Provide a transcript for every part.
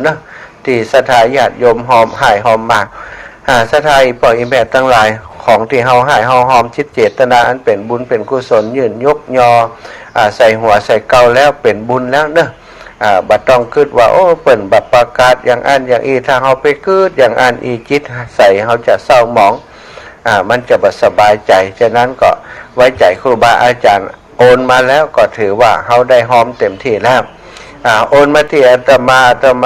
เนาะที่สถาญาติโยมหอมหายหอมมากสถาอีปล่อยอิแมตตั้งหลายของที่เฮาหายเฮาหอมชิดเจตนาอันเป็นบุญเป็นกุศลยืนยกยอใส่หัวใส่เกาแล้วเป็นบุญแล้วเนาะบัดต้องคิดว่าโอ้เปิ่นบัดประกาศอย่างอันอย่างอีถ้าเฮาไปคิดอย่างอันอีจิตใส่เฮาจะเศร้าหมองมันจะบ่สบายใจฉะนั้นก็ไว้ใจครูบาอาจารย์โอนมาแล้วก็ถือว่าเฮาได้หอมเต็มที่แล้วโอนมาที่อาตม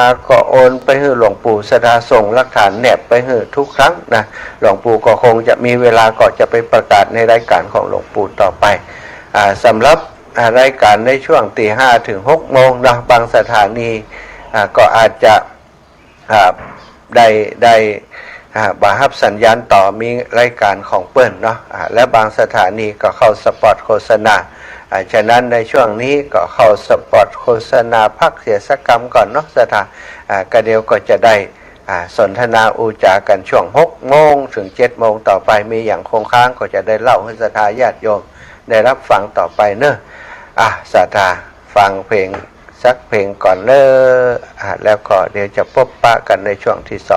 าก็โอนไปให้หลวงปู่สดาส่งหลักฐานแนบไปให้ทุกครั้งนะหลวงปู่ก็คงจะมีเวลาก็จะไปประกาศในรายการของหลวงปู่ต่อไปสำหรับรายการในช่วงตี 5 ถึง 6 โมงนะบางสถานีก็อาจจะได้บาฮับสัญญาณต่อมีรายการของเปิ้ลเนาะและบางสถานีก็เข้าสปอตโฆษณาฉะนั้นในช่วงนี้ก็เข้าสปอตโฆษณาพักเสียสกรรมก่อนเนาะก็เดี๋ยวก็จะได้สนทนาอูจากันช่วง 6 โมงถึง 7 โมงต่อไปมีอย่างคงค้างก็จะได้เล่าให้ศรัทธาญาติโยมได้รับฟังต่อไปเนอะศรัทธาฟังเพลงสักเพลงก่อนเลยแล้วก็เดี๋ยวจะพบปะกันในช่วงที่ 2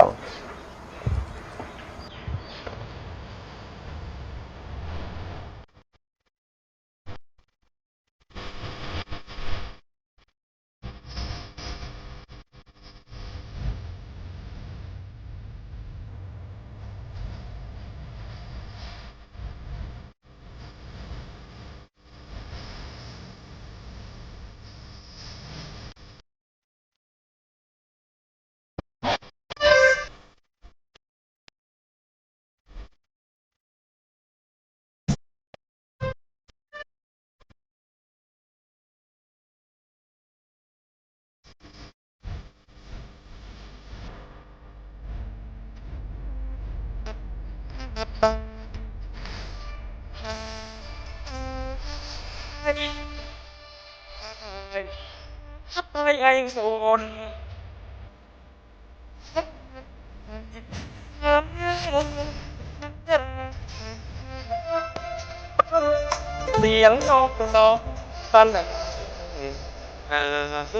ไอ้โซนเสียงนกร้องกันแ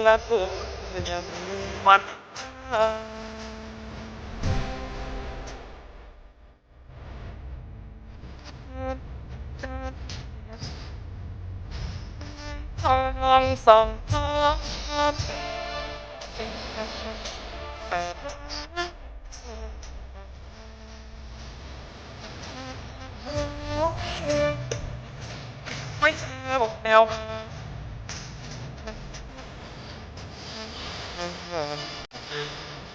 ละตัวยังมันทางสองทางไม่เชื่อบอกแนว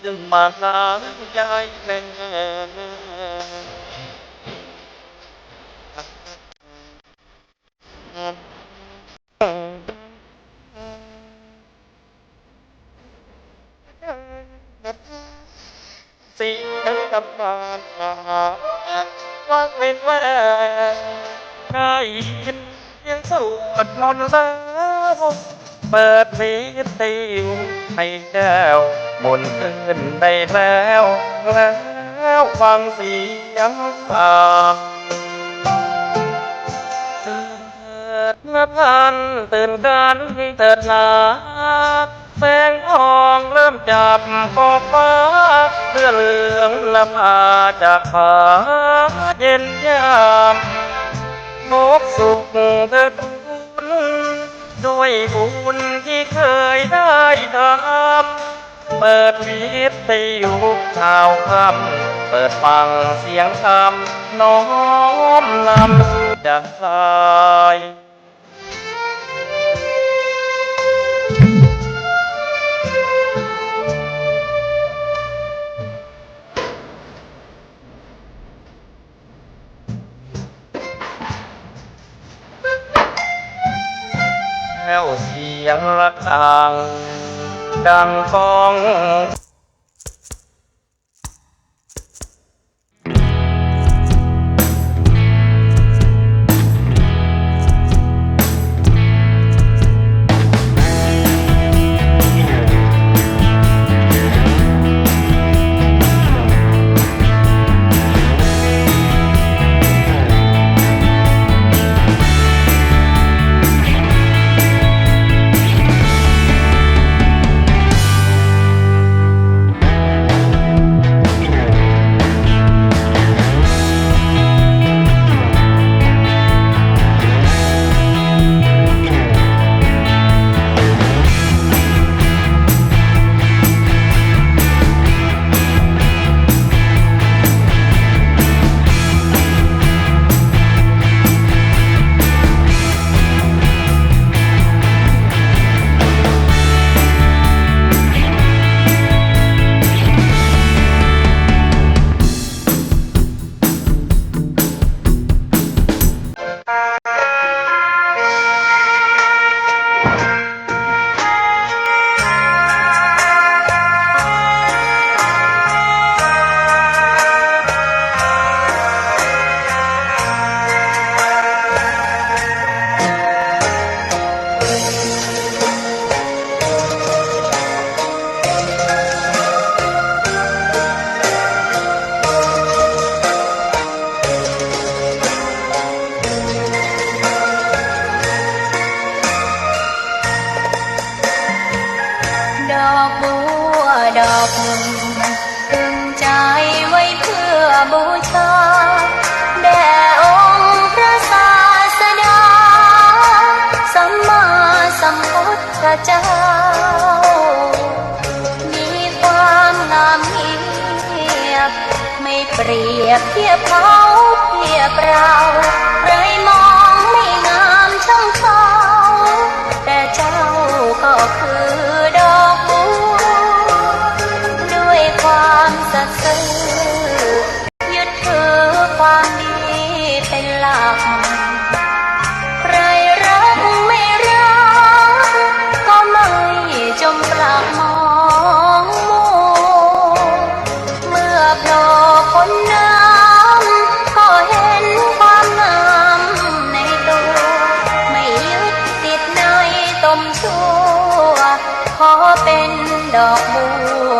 จึงมาหาใจแน่เสียงกับมาว่าเป็นว่าได้ยินเสียงสวดมนต์แล้วเปิดวิทยุให้แก้วมนต์ขึ้นได้แล้วฟังเสียงฟังนะท่านตื่นกันเถิดนาแสงทองเริ่มจับขอบฟ้าเพื่อเหลืองละพาจากฟ้าเย็นยามนกสุขเถิดคุณด้วยบุญที่เคยได้ทำเปิดวิทยุข่าวคำเปิดฟังเสียงคำน้อมนำจากสายแล้วเสียงระฆังดังก้อง ดอกหนึ่งตึงใจไว้เพื่อบูชาแด่องค์พระศาสดาสัมมาสัมพุทธเจ้ามีความงามเงียบไม่เปรียบเทียบเขาเทียบเราใครมองไม่งามช่างเขาแต่เจ้าก็คือดอกบัวด้วยความสัตย์ซื่อยึดถือความดีเป็นหลักใครรักไม่รักก็ไม่จมปลักมองมัวเมื่อโผล่พ้นน้ำก็เห็นความงามในตัวไม่ยึดติดในตมชั่วขอเป็นดอกบั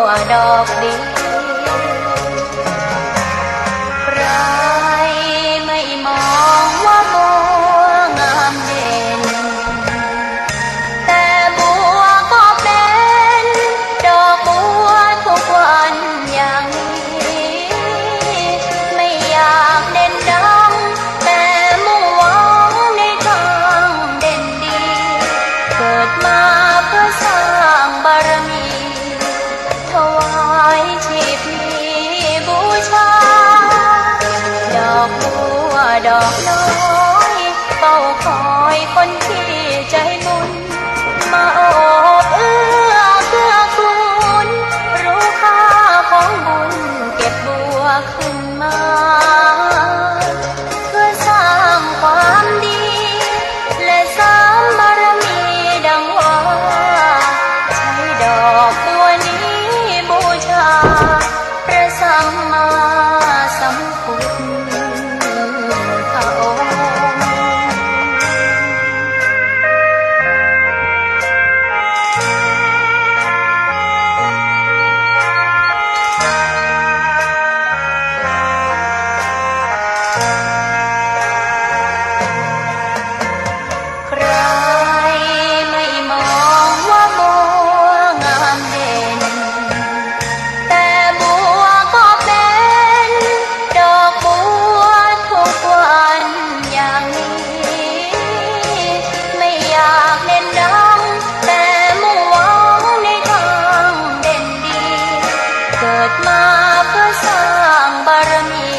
วดอกเดียวใครไม่มองว่าบัวงามเด่นแต่บัวก็เป็นดอกบัวทุกวันอย่างนี้ไม่อยากเด่นดังแต่มุ่งหวังในทางเด่นดีเกิดมาเพื่อสร้างบารมีถวายชีพนี้บูชาดอกบัวดอกน้อยเฝ้าคอยคนที่ใจบุญมาโอบเอื้อเกื้อกูลรู้ค่าของบุญเก็บบัวขึ้นมาเพื่อสร้างความดีและสร้างบารมีดังว่าใช้ดอกบัวนี้บูชาพระสัมมาสัมพุทธองค์ ใครไม่มองว่าบัวงามเด่นแต่บัวก็เป็นดอกบัวทุกวันอย่างนี้ไม่อยากเด่นดังแต่มุ่งหวังในทางเด่นดีเกิดมาเพื่อสร้างบารมี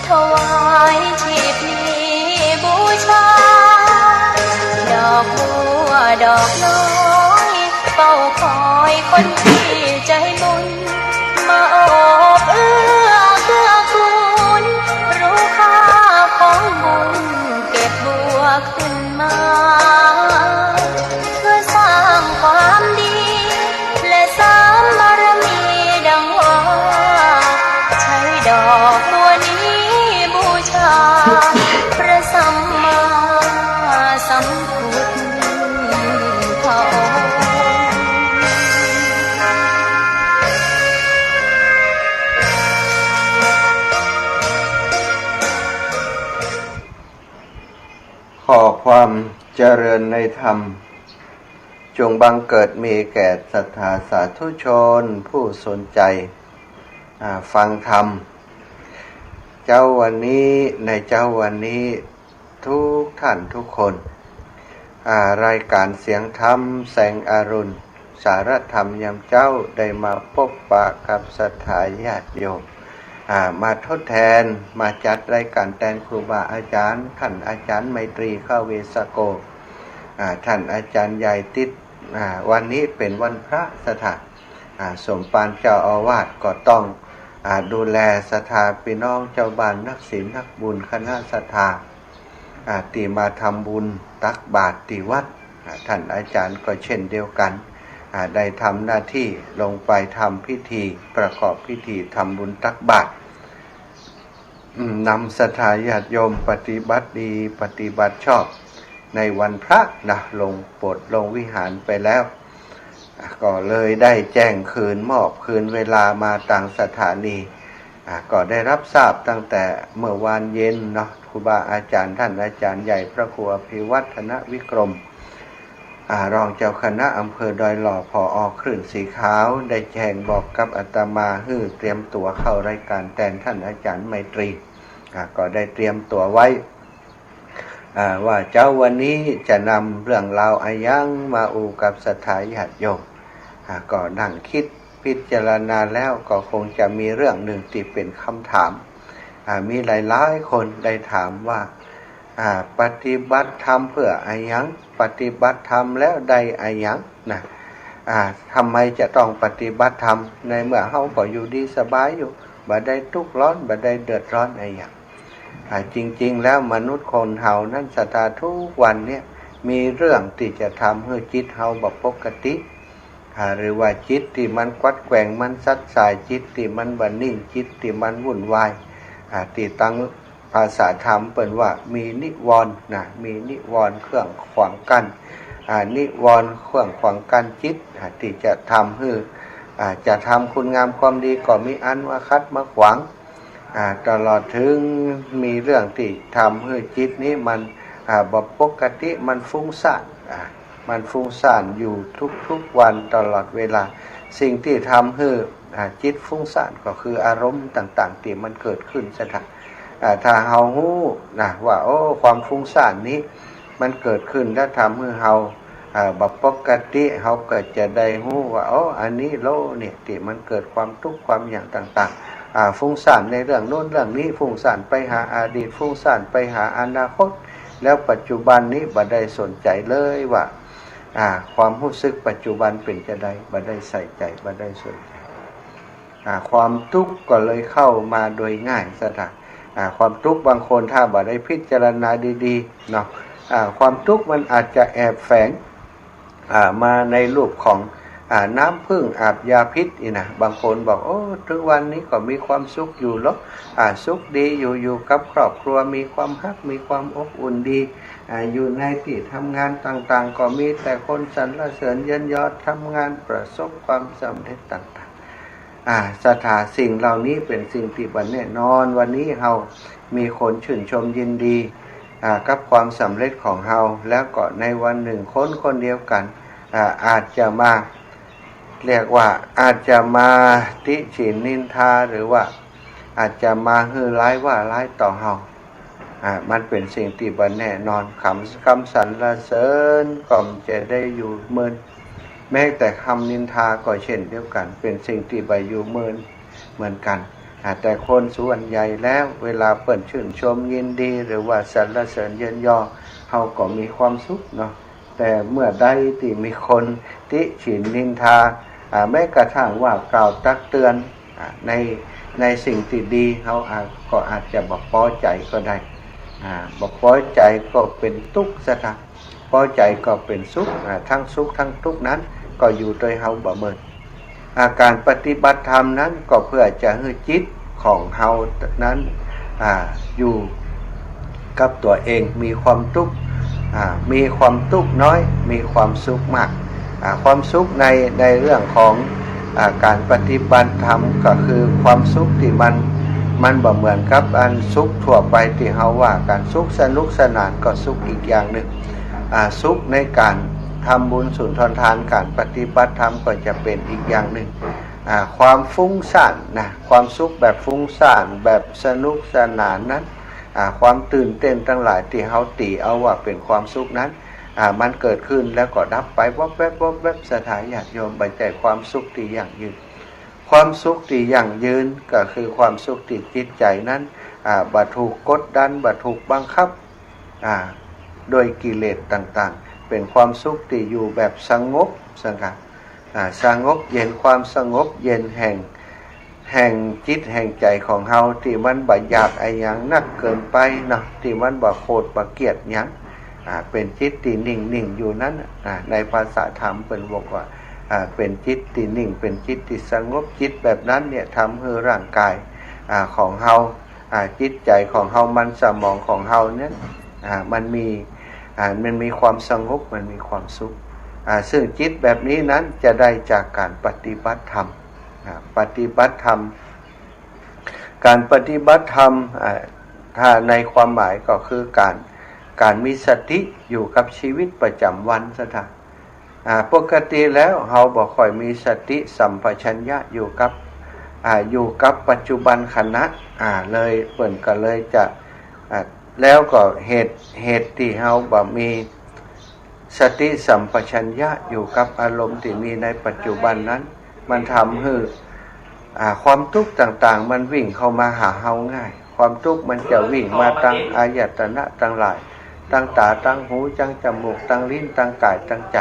ถวายชีพนี้บูชาดอกบัวดอกน้อยเฝ้าคอยคนที่ใจบุญมาโอบเอื้อเกื้อกูลรู้ค่าของบุญเก็บบัวขึ้นมาเพื่อสร้างความดีและสร้างบารมีดังว่าใช้ดอกบัวนี้บูชาพระสัมมาสัมพุทธองค์ ขอความเจริญในธรรมจงบังเกิดมีแก่ศรัทธาสาธุชนผู้สนใจฟังธรรมเจ้าวันนี้ในเจ้าวันนี้ทุกท่านทุกคนรายการเสียงธรรมแสงอรุณสารธรรมยามเจ้าได้มาพบปะกับศรัทธาญาติโยมมาทดแทนมาจัดรายการแทนครูบาอาจารย์ท่านอาจารย์ไมตรีข้าเวสโกท่านอาจารย์ใหญ่ติดวันนี้เป็นวันพระสถานสมภารเจ้าอาวาสก็ต้องดูแลศรัทธาพี่น้องเจ้าบ้านนักศีลนักบุญคณะศรัทธาที่มาทำบุญตักบาตรที่วัดท่านอาจารย์ก็เช่นเดียวกันได้ทำหน้าที่ลงไปทำพิธีประกอบพิธีทำบุญตักบาตรนำศรัทธาญาติโยมปฏิบัติดีปฏิบัติชอบในวันพระลงโปรดลงวิหารไปแล้ว ก็เลยได้แจ้งคืนมอบคืนเวลามาต่างสถานีก็ได้รับทราบตั้งแต่เมื่อวานเย็นครูบาอาจารย์ท่านอาจารย์ใหญ่พระครูอภิวัฒนวิกรม รองเจ้าคณะอำเภอดอยหล่อผอ.คลื่นสีขาวได้แจ้งบอกกับอาตมาให้เตรียมตัวเข้ารายการแทนท่านอาจารย์ไมตรีก็ได้เตรียมตัวไว้ว่าเจ้าวันนี้จะนำเรื่องราวอายังมาอูกับศรัทธาญาติโยมก็นั่งคิดพิจารณาแล้วก็คงจะมีเรื่องหนึ่งที่เป็นคำถามมีหลายๆคนได้ถามว่าปฏิบัติธรรมเพื่ออายังปฏิบัติธรรมแล้วได้อายังนะทำไมจะต้องปฏิบัติธรรมในเมื่อเฮาก็อยู่ดีสบายอยู่บ่ได้ทุกข์ร้อนบ่ได้เดือดร้อนอายังจริงๆแล้วมนุษย์คนเฮานั้นสตาทุกวันเนี่ยมีเรื่องที่จะทำให้จิตเฮาบ่ปกติหรือว่าจิตที่มันกวัดแกว่งมันซัดสายจิตที่มันบ่นิ่งจิตที่มันวุ่นวายที่ตั้งภาษาธรรมเปิ้นว่ามีนิวรณ์นะมีนิวรณ์เครื่องขวางกั้นนิวรณ์เครื่องขวางกั้นจิตที่จะทำให้จะทำคุณงามความดีก็มีอันว่าคัดมาขวางตลอดถึงมีเรื่องที่ทำให้จิตนี้มันบ่ปกติมันฟุ้งซ่านมันฟุ้งซ่านอยู่ทุกๆวันตลอดเวลาสิ่งที่ทำให้จิตฟุ้งซ่านก็คืออารมณ์ต่างๆที่มันเกิดขึ้นซะถ้าเฮาฮู้นะว่าโอ้ความฟุ้งซ่านนี้มันเกิดขึ้นแล้วทำให้เฮาบ่ปกติเฮาก็จะได้ฮู้ว่าอ๋ออันนี้โลเนี่ยที่มันเกิดความทุกข์ความอย่างต่างๆฟุ้งซ่านในเรื่องโน้นเรื่องนี้ฟุ้งซ่านไปหาอดีตฟุ้งซ่านไปหาอนาคตแล้วปัจจุบันนี้บ่ได้สนใจเลยว่าความรู้สึกปัจจุบันเป็นจะได้บ่ได้ใส่ใจบ่ได้สนใจความทุกข์ก็เลยเข้ามาโดยง่ายซะความทุกข์บางคนถ้าบ่ได้พิจารณาดีๆเนาะความทุกข์มันอาจจะแอบแฝงมาในรูปของน้ำผึ้งอาบยาพิษนะบางคนบอกโอ้ทุกวันนี้ก็มีความสุขอยู่หรอกสุขดีอยู่กับครอบครัวมีความรักมีความอบอุ่นดีอยู่ในที่ทำงานต่างๆก็มีแต่คนสรรเสริญเยินยอทำงานประสบความสำเร็จต่างๆสถานสิ่งเหล่านี้เป็นสิ่งที่บันแน่นอนวันนี้เรามีคนชื่นชมยินดีกับความสำเร็จของเราแล้วก็ในวันหนึ่งคนเดียวกันอาจจะมาเรียกว่าอาจจะมาติฉินนินทาหรือว่าอาจจะมาฮือร้ายว่าร้ายต่อเรามันเป็นสิ่งที่บันแน่นอนคำสรรเสริญก็จะได้อยู่เมินแม้แต่คำนินทาก็เช่นเดียวกันเป็นสิ่งที่ใบอยู่เมินเหมือนกันแต่คนส่วนใหญ่แล้วเวลาเปิ่นชื่นชมยินดีหรือว่าสรรเสริญเยินยอเขาก็มีความสุขเนาะแต่เมื่อใดที่มีคนติฉินนินทาแม้กระทั่งว่ากล่าวตักเตือนในสิ่งที่ดีเขาก็อาจจะบอกพอใจก็ได้บอกพอใจก็เป็นทุกข์ซะครับพอใจก็เป็นสุขทั้งสุขทั้งทุกข์นั้นก็อยู่โดยเฮาบ่เมินการปฏิบัติธรรมนั้นก็เพื่อจะให้จิตของเฮานั้นอยู่กับตัวเองมีความทุกข์มีความทุกข์น้อยมีความสุขมากความสุขในเรื่องของการปฏิบัติธรรมก็คือความสุขที่มันบ่เหมือนกับอันสุขทั่วไปที่เฮาว่าการสุขสนุกสนานก็สุขอีกอย่างหนึ่งสุขในการทำบุญสุนทรทานการปฏิบัติธรรมก็จะเป็นอีกอย่างหนึ่งความฟุ้งซ่านนะความสุขแบบฟุ้งซ่านแบบสนุกสนานนั้นความตื่นเต้นทั้งหลายที่เฮาตีเอาว่าเป็นความสุขนั้นมันเกิดขึ้นแล้วก็ดับไปวับแวบวับแวบสถานญาติโยมไปแต่ความสุขที่ยั่งยืนความสุขที่ยั่งยืนก็คือความสุขที่จิตใจนั้นบ่ถูกกดดันบ่ถูกบังคับโดยกิเลสต่างๆเป็นความสุขที่อยู่แบบสงบสงบเย็นความสงบเย็นแห่งจิตแห่งใจของเฮาที่มันบ่อยากไอ้หยังนักเกินไปเนาะที่มันบ่โคตรบ่เกลียดหยังเป็นจิตที่นิ่งๆอยู่นั้นในภาษาธรรมเพิ่นบอกว่าเป็นจิตที่นิ่งเป็นจิตที่สงบจิตแบบนั้นเนี่ยทำให้ร่างกายของเฮาจิตใจของเฮามันสมองของเฮาเนี่ยมันมีความสงบมันมีความสุขซึ่งจิตแบบนี้นั้นจะได้จากการปฏิบัติธรรมการปฏิบัติธรรมถ้าในความหมายก็คือการมีสติอยู่กับชีวิตประจำวันซะ ปกติแล้วเราบ่ค่อยมีสติสัมปชัญญะอยู่กับปัจจุบันขณะเลยเปิ่นก็เลยจะแล้วก็เหตุที่เราบ่มีสติสัมปชัญญะอยู่กับอารมณ์ที่มีในปัจจุบันนั้นมันทำให้ความทุกข์ต่างๆมันวิ่งเข้ามาหาเฮาง่ายความทุกข์มันจะวิ่งมาตั้งอายตนะตั้งหลายตั้งตาตั้งหูตั้งจมูกตั้งลิ้นตั้งกายตั้งใจ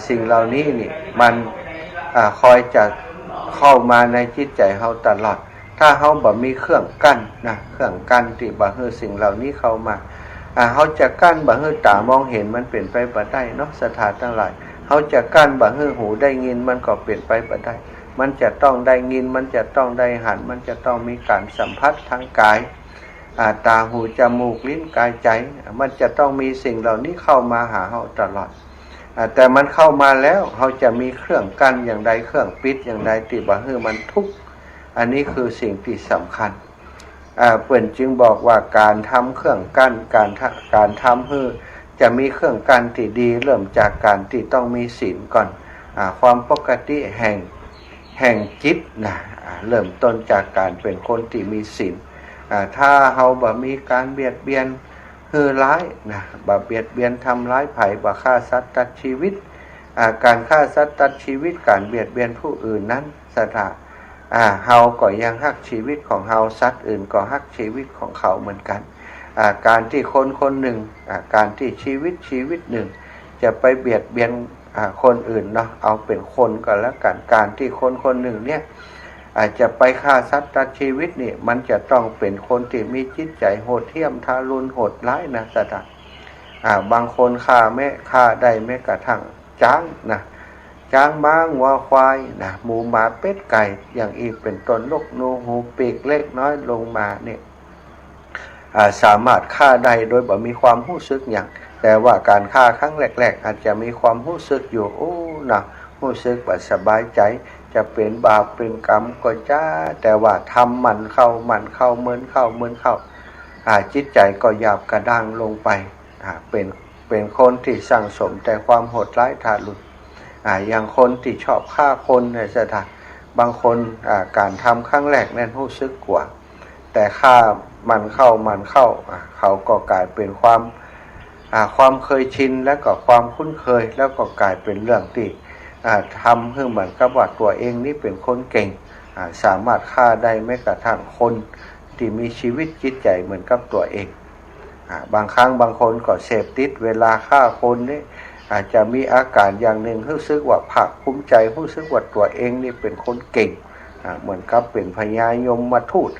สิ่งเหล่านี้นี่มันคอยจะเข้ามาในจิตใจเฮาตลอดถ้าเฮาบ่มีเครื่องกั้นนะเครื่องกั้นที่บ่ให้สิ่งเหล่านี้เข้ามาเฮาจะกั้นบ่ให้ตามองเห็นมันเป็นไปบ่ได้เนาะสถานทั้งหลายเฮาจะกั้นบ่ให้หูได้ยินมันก็เป็นไปบ่ได้มันจะต้องได้ยินมันจะต้องได้หันมันจะต้องมีการสัมผัสทางกายตาหูจมูกลิ้นกายใจมันจะต้องมีสิ่งเหล่านี้เข้ามาหาเฮาตลอดแต่มันเข้ามาแล้วเขาจะมีเครื่องกั้นอย่างใดเครื่องปิดอย่างใดที่บ่ให้มันทุกข์อันนี้คือสิ่งที่สำคัญเปิ่นจึงบอกว่าการทำเครื่องกั้นการทำให้จะมีเครื่องกั้นที่ดีเริ่มจากการที่ต้องมีศีลก่อนความปกติแห่งจิตนะเริ่มต้นจากการเป็นคนที่มีศีลถ้าเราบ่มีการเบียดเบียนร้ายนะบ่เบียดเบียนทำร้ายไผบ่ฆ่าสัตว์ตัดชีวิตการฆ่าสัตว์ตัดชีวิตการเบียดเบียนผู้อื่นนั้นเฮาก็ยังฮักชีวิตของเฮาสัตว์อื่นก็ฮักชีวิตของเขาเหมือนกันการที่คนหนึ่งการที่ชีวิตหนึ่งจะไปเบียดเบียนคนอื่นเนาะเอาเป็นคนก็แล้วกันการที่คนหนึ่งเนี่ยอาจจะไปฆ่าสัตว์ตัดชีวิตนี่มันจะต้องเป็นคนที่มีจิตใจโหดเหี้ยมทารุณโหดร้ายนะบางคนฆ่าได้แม้กระทั่งช้างม้าวัวควายนะหมูหมาเป็ดไก่อย่างอีกเป็นต้นนกนูหูปีกเล็กน้อยลงมาเนี่ยสามารถฆ่าได้โดยบ่มีความรู้สึกอย่างแต่ว่าการฆ่าครั้งแรกๆอาจจะมีความรู้สึกอยู่รู้สึกบ่สบายใจจะเป็นบาปเป็นกรรมก็จ้าแต่ว่าทำมันเข้าเหมือนเข้าจิตใจก็หยาบกระด้างลงไปเป็นคนที่สั่งสมแต่ความโหดร้ายทารุณอย่างคนที่ชอบฆ่าคนในสถานบางคนการทำครั้งแรกนั้นรู้สึกกลัวแต่ฆ่ามันเข้าเขาก็กลายเป็นความเคยชินแล้วก็ความคุ้นเคยแล้วก็กลายเป็นเรื่องที่ทำให้เหมือนกับว่าตัวเองนี่เป็นคนเก่งสามารถฆ่าได้แม้กระทั่งคนที่มีชีวิตจิตใจเหมือนกับตัวเองบางครั้งบางคนก็เสพติดเวลาฆ่าคนนี่อาจจะมีอาการอย่างหนึ่งรู้สึกว่าภาคภูมิใจรู้สึกว่าตัวเองนี่เป็นคนเก่งเหมือนกับเป็นพญายมมาทูต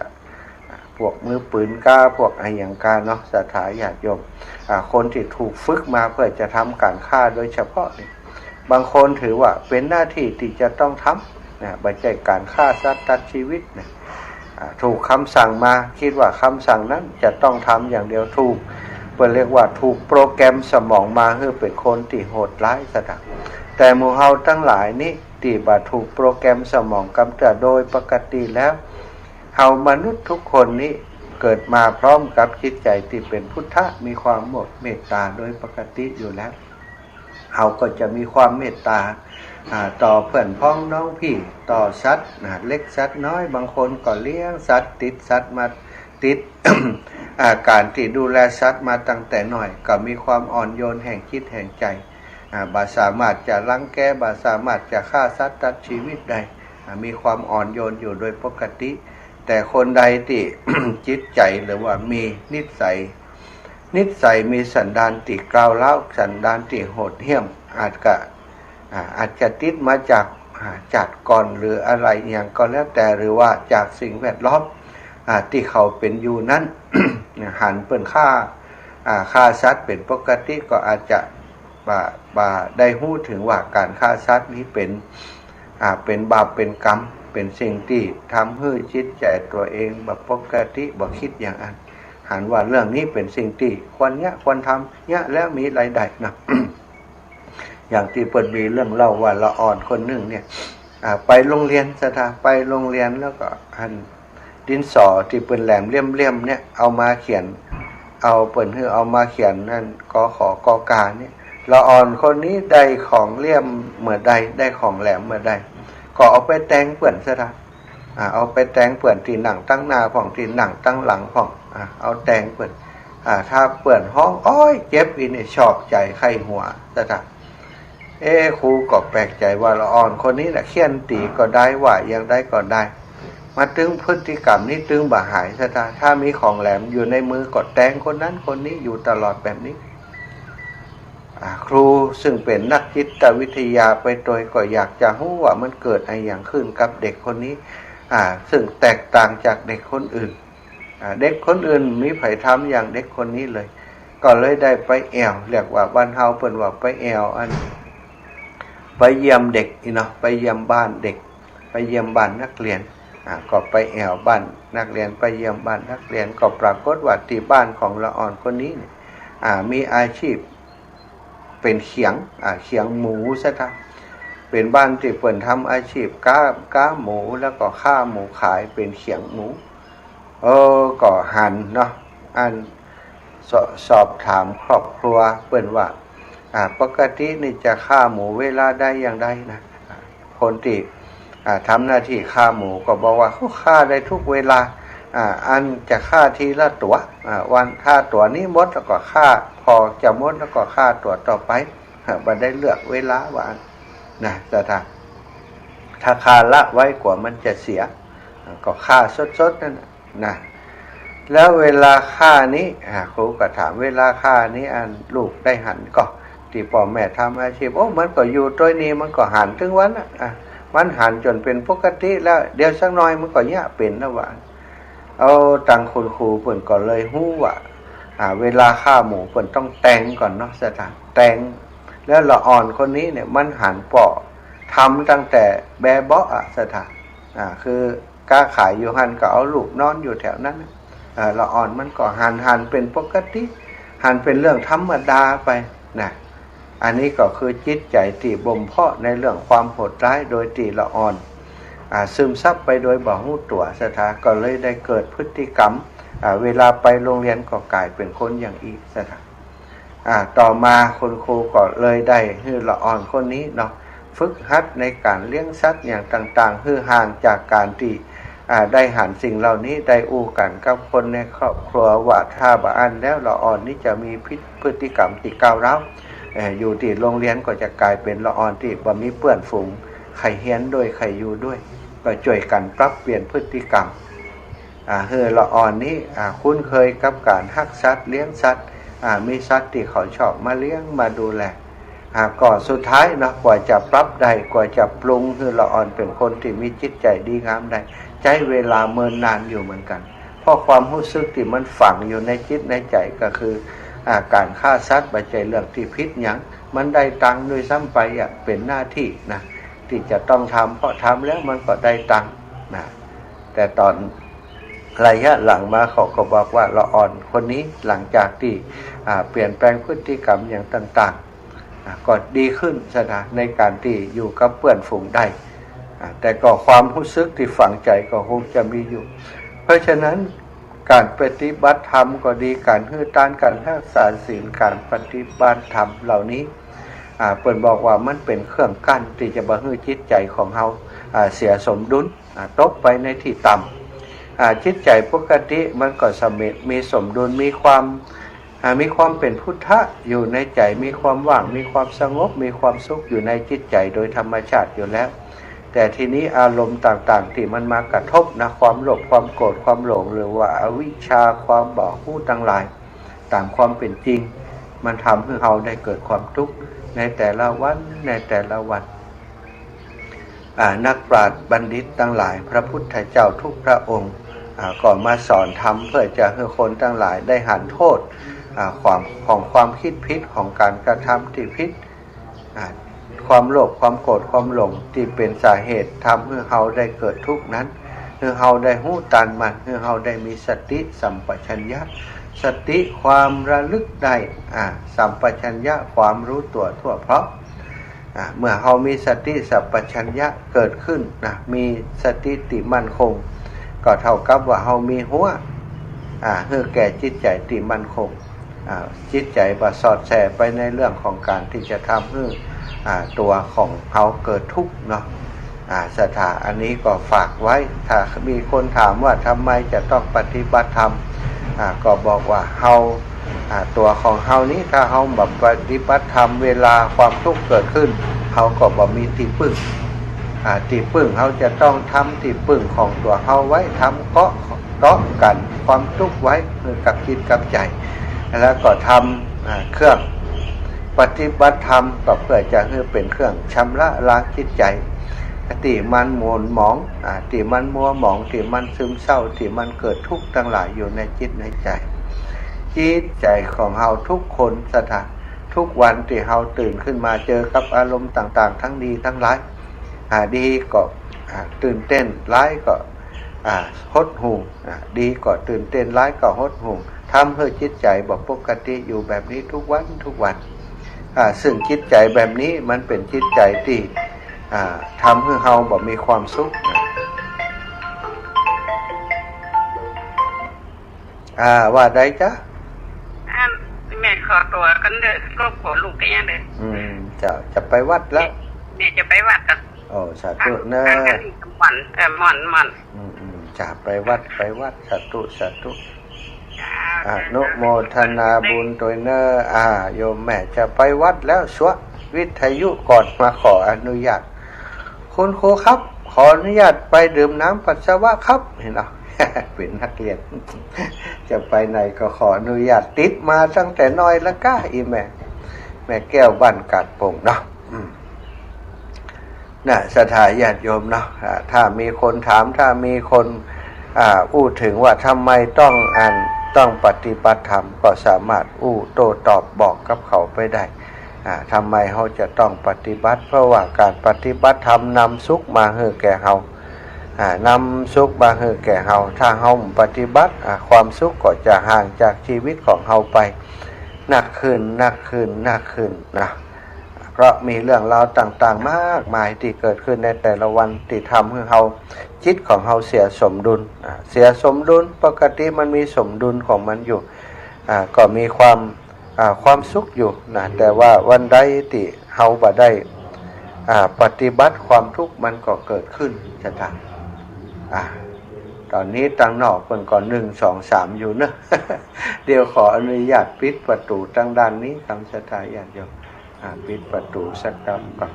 พวกมือปืนกล้าพวกอะไรอย่างกาเนาะสถาญาติโยมคนที่ถูกฝึกมาเพื่อจะทำการฆ่าโดยเฉพาะนี่บางคนถือว่าเป็นหน้าที่ที่จะต้องทำไม่ใช่การฆ่าสัตว์ตัดชีวิตนะถูกคำสั่งมาคิดว่าคำสั่งนั้นจะต้องทำอย่างเดียวถูกเรียกว่าถูกโปรแกรมสมองมาให้เป็นคนที่โหดร้ายซะดังแต่หมู่เฮาทั้งหลายนี้ที่บ่ถูกโปรแกรมสมองกำจัดโดยปกติแล้วเฮามนุษย์ทุกคนนี้เกิดมาพร้อมกับจิตใจที่เป็นพุทธะมีความเมตตาโดยปกติอยู่แล้วเฮาก็จะมีความเมตตาต่อเพื่อนพ้องน้องพี่ต่อสัตว์เล็กสัตว์น้อยบางคนก็เลี้ยงสัตว์ติดสัตว์มาติด การที่ดูแลสัตว์มาตั้งแต่น้อยก็มีความอ่อนโยนแห่งคิดแห่งใจบ่สามารถจะรังแกบ่สามารถจะฆ่าสัตว์ตัดชีวิตได้มีความอ่อนโยนอยู่โดยปกติแต่คนใดที่ จิตใจหรือว่ามีนิสัยมีสันดานที่กร้าวร้าวสันดานที่โหดเหี้ยมอาจจะติดมาจากจัดก่อนหรืออะไรอย่างก็แล้วแต่หรือว่าจากสิ่งแวดล้อมที่เขาเป็นอยู่นั้น หันเป็นฆ่าสัตว์เป็นปกติก็อาจจะได้หู้ถึงว่าการฆ่าสัตว์นี้เป็นบาปเป็นกรรมเป็นสิ่งที่ทำให้จิตใจตัวเองแบบปกติบ่คิดอย่างนั้นหันว่าเรื่องนี้เป็นสิ่งที่ควรทำแล้วมีรายได้นะ อย่างที่เปิดมีเรื่องเล่าว่าละอ่อนคนหนึ่งเนี่ยไปโรงเรียนไปโรงเรียนแล้วก็ดินสอที่เป็นแหลมเลี่ยมเนี่ยเอามาเขียนเอามาเขียนนั่นกขอกกาเนี่ย ละอ่อนคนนี้ได้ของเลี่ยมเมื่อใดได้ของแหลมเมื่อใดก็เอาไปแต่งเปื่อนซะละเอาไปแต่งเปื่อนที่หนังตั้งหน้าผ่องที่หนังตั้งหลังผ่องเอาแต่งเปื่อนถ้าเปื่อนห้องอ้อยเจ็บอีนี่ชอบใจไข้หัวซะละครูก็แปลกใจว่าละอ่อนคนนี้แหละเคี่ยนตีก็ได้ว่ายังได้ก็ได้มาตึงพฤติกรรมนี้ตึงบ่หายซะละถ้ามีของแหลมอยู่ในมือกดแต่งคนนั้นคนนี้อยู่ตลอดแบบนี้ครูซึ่งเป็นนักจิตวิทยาไปโดยก็อยากจะรู้ว่ามันเกิดอะไรอย่างขึ้นกับเด็กคนนี้ซึ่งแตกต่างจากเด็กคนอื่นเด็กคนอื่นมีไผทำอย่างเด็กคนนี้เลยก็เลยได้ไปแอวเรียกว่าบ้านเฮาเปิ้นว่าไปแอวไปเยี่ยมเด็กเนาะไปเยี่ยมบ้านเด็กไปเยี่ยมบ้านนักเรียนก็ไปแอวบ้านนักเรียนไปเยี่ยมบ้านนักเรียนก็ปรากฏว่าที่บ้านของละอ่อนคนนี้เนี่ยมีอาชีพเป็นเขียงหมูซะทั้งเป็นบ้านที่เปิ่นทำอาชีพก้าหมูแล้วก็ฆ่าหมูขายเป็นเขียงหมูก็หันเนาะสอบถามครอบครัวเปิ่นว่าปกตินี่จะฆ่าหมูเวลาได้อย่างใดนะคนที่ทำหน้าที่ฆ่าหมูก็บอกว่าเขาฆ่าได้ทุกเวลาอันจะฆ่าทีละตัววันฆ่าตัวนี้หมดแล้วก็ฆ่าพอจะหมดแล้วก็ฆ่าตัวต่อไปบ่ได้เลือกเวลาว่านะแต่ถ้าฆ่าละไว้กว่ามันจะเสียก็ฆ่าสดๆนั่นนะแล้วเวลาฆ่านี้ครูก็ถามเวลาฆ่านี้อันลูกได้หันก็ที่พ่อแม่ทำอาชีพมันก็อยู่ตัวนี้มันก็หันถึงวันมันหันจนเป็นปกติแล้วเดี๋ยวสักหน่อยมันก็เนี้ยเป็นแล้วว่าตังคุณครูเพิ่นก็เลยฮู้ว่าเวลาฆ่าหมูเพิ่นต้องแต่งก่อนเนาะสถานแต่งแล้วละอ่อนคนนี้เนี่ยมันหันเปาะทำตั้งแต่แบเบาะสถานคือก้าขายอยู่หันก็เอาลูกนอนอยู่แถวนั้นละอ่อนมันก็หันเป็นปกติหันเป็นเรื่องธรรมดาไปนะอันนี้ก็คือจิตใจที่บ่มเพาะในเรื่องความโหดร้ายโดยที่ละอ่อนซึมซับไปโดยบ่ฮู้ตัวสถาก็เลยได้เกิดพฤติกรรมเวลาไปโรงเรียนก็กลายเป็นคนอย่างอีกสถาต่อมาคุณครูก็เลยได้ให้ละอ่อนคนนี้เนาะฝึกหัดในการเลี้ยงสัตว์อย่างต่างๆให้ห่างจากการที่ได้หันสิ่งเหล่านี้ได้อู้กันกับคนในครอบครัวว่าถ้าบ่อันแล้วละอ่อนนี้จะมีพฤติกรรมที่ก้าวร้าวอยู่ที่โรงเรียนก็จะกลายเป็นละอ่อนที่บ่มีเพื่อนฝูงใครเฮียนด้วยใครอยู่ด้วยก็ช่วยกันปรับเปลี่ยนพฤติกรรมละอ่อนนี้คุ้นเคยกับการรักสัตว์เลี้ยงสัตว์มีสัตว์ที่เขาชอบมาเลี้ยงมาดูแลก่อนสุดท้ายนะกว่าจะปรับได้กว่าจะปรุงให้ละอ่อนเป็นคนที่มีจิตใจดีงามได้ใช้เวลาเมินนานอยู่เหมือนกันเพราะความรู้สึกที่มันฝังอยู่ในจิตในใจก็คือการฆ่าสัตว์ไม่ใช่เรื่องที่ผิดหยังมันได้ตังค์ด้วยซ้ำไปเป็นหน้าที่นะที่จะต้องทำเพราะทำแล้วมันก็ได้ตังค์นะแต่ตอนระยะหลังมาเขาก็บอกว่าละอ่อนคนนี้หลังจากที่เปลี่ยนแปลงพฤติกรรมอย่างต่างๆก็ดีขึ้นสถานในการที่อยู่กับเพื่อนฝูงได้แต่ก็ความรู้สึกที่ฝังใจก็คงจะมีอยู่เพราะฉะนั้นการปฏิบัติธรรมก็ดีการฮือต้านการรักษาศีลการปฏิบัติธรรมเหล่านี้เพิ่นบอกว่ามันเป็นเครื่องกั้นที่จะบ่ให้จิตใจของเฮาเสียสมดุลตกไปในที่ต่ำจิตใจปกติมันก็สมมีสมดุลมีความเป็นพุทธะอยู่ในใจมีความว่างมีความสงบมีความสุขอยู่ในจิตใจโดยธรรมชาติอยู่แล้วแต่ทีนี้อารมณ์ต่างๆที่มันมากระทบนะความโลภความโกรธความหลงหรือว่าอวิชชาความบ่ฮู้ทั้งหลายตามความเป็นจริงมันทำให้เราได้เกิดความทุกข์ในแต่ละวันในแต่ละวันนักปราชญ์บัณฑิตทั้งหลายพระพุทธเจ้าทุกพระองค์ก็มาสอนธรรมเพื่อจะให้คนทั้งหลายได้หันโทษความคิดผิดของการกระทำที่ผิดความโลภความโกรธความหลงที่เป็นสาเหตุทำให้เราได้เกิดทุกข์นั้นให้เราได้หู้ตันมันให้เราได้มีสติสัมปชัญญะสติความระลึกได้สัมปชัญญะความรู้ตัวทั่วพร้อมเมื่อเรามีสติสัมปชัญญะเกิดขึ้นมีสติติมั่นคงก็เท่ากับว่าเรามีหัวให้แก่จิตใจที่มั่นคง จิตใจบ่สอดแสไปในเรื่องของการที่จะทำให้ตัวของเขาเกิดทุกข์เนาะสถาอันนี้ก็ฝากไว้ถ้ามีคนถามว่าทำไมจะต้องปฏิบัติธรรมก็บอกว่าเฮาตัวของเฮานี้ถ้าเฮาแบบปฏิบัติธรรมเวลาความทุกข์เกิดขึ้นเฮาก็บ่มีที่พึ่งที่พึ่งเฮาจะต้องทำที่พึ่งของตัวเฮาไว้ทำเกาะกันความทุกข์ไว้กับจิตกับใจแล้วก็ทำเครื่องปฏิบัติธรรมก็เพื่อจะให้เป็นเครื่องชำระล้างจิตใจที่มันหม่นหมองที่มันมัวหมองที่มันซึมเศร้าที่มันเกิดทุกข์ทั้งหลายอยู่ในจิตในใจจิตใจของเฮาทุกคนสถานทุกวันที่เฮาตื่นขึ้นมาเจอกับอารมณ์ต่างๆทั้งดีทั้งร้ายดีก็ตื่นเต้นร้ายก็หดหู่ดีก็ตื่นเต้นร้ายก็หดหู่ทำให้จิตใจบ่ปกติอยู่แบบนี้ทุกวันซึ่งจิตใจแบบนี้มันเป็นจิตใจที่ทำให้เฮาบ่มีความสุขว่าได้จ้ะแม่ขอตัวกันเด้อครอบครัวลูกกันยังเด้อจะไปวัดแล้วแม่จะไปวัดกันโอ้สาธุเนอะมันจะไปวัดสาธุอนุโมทนาบุญโดยเนอะโยมแม่จะไปวัดแล้วชัววิทยุก่อนมาขออนุญาตคุณครูครับขออนุญาตไปดื่มน้ำปัสสาวะครับเห็นไหมเป็นนักเรียนจะไปไหนก็ขออนุญาตติดมาตั้งแต่น้อยแล้วก้าอีแม่แก้วบ้านกาดโป่งเนาะน่ะสถาญาติโยมเนาะถ้ามีคนถามถ้ามีคนพูดถึงว่าทำไมต้องปฏิบัติธรรมก็สามารถโต้ตอบบอกกับเขาไปได้ทำไมเขาจะต้องปฏิบัติเพราะว่าการปฏิบัติธรรมนำสุขมาให้แก่เขานำสุขมาให้แก่เราถ้าเราปฏิบัติความสุขก็จะห่างจากชีวิตของเราไปหนักขึ้นนะเพราะมีเรื่องราวต่างๆมากมายที่เกิดขึ้นในแต่ละวันที่ทำให้เราจิตของเราเสียสมดุลปกติมันมีสมดุลของมันอยู่ก็มีความสุขอยู่นะแต่ว่าวันใดที่เราบ่ได้ปฏิบัติความทุกข์มันก็เกิดขึ้นจะทำตอนนี้ตั้งนอกเพิ่นก่อน1 2 3อยู่นะ เดี๋ยวขออนุญาตปิดประตูตั้งด้านนี้คำสถาญาติโยมปิดประตูสักคำก่อน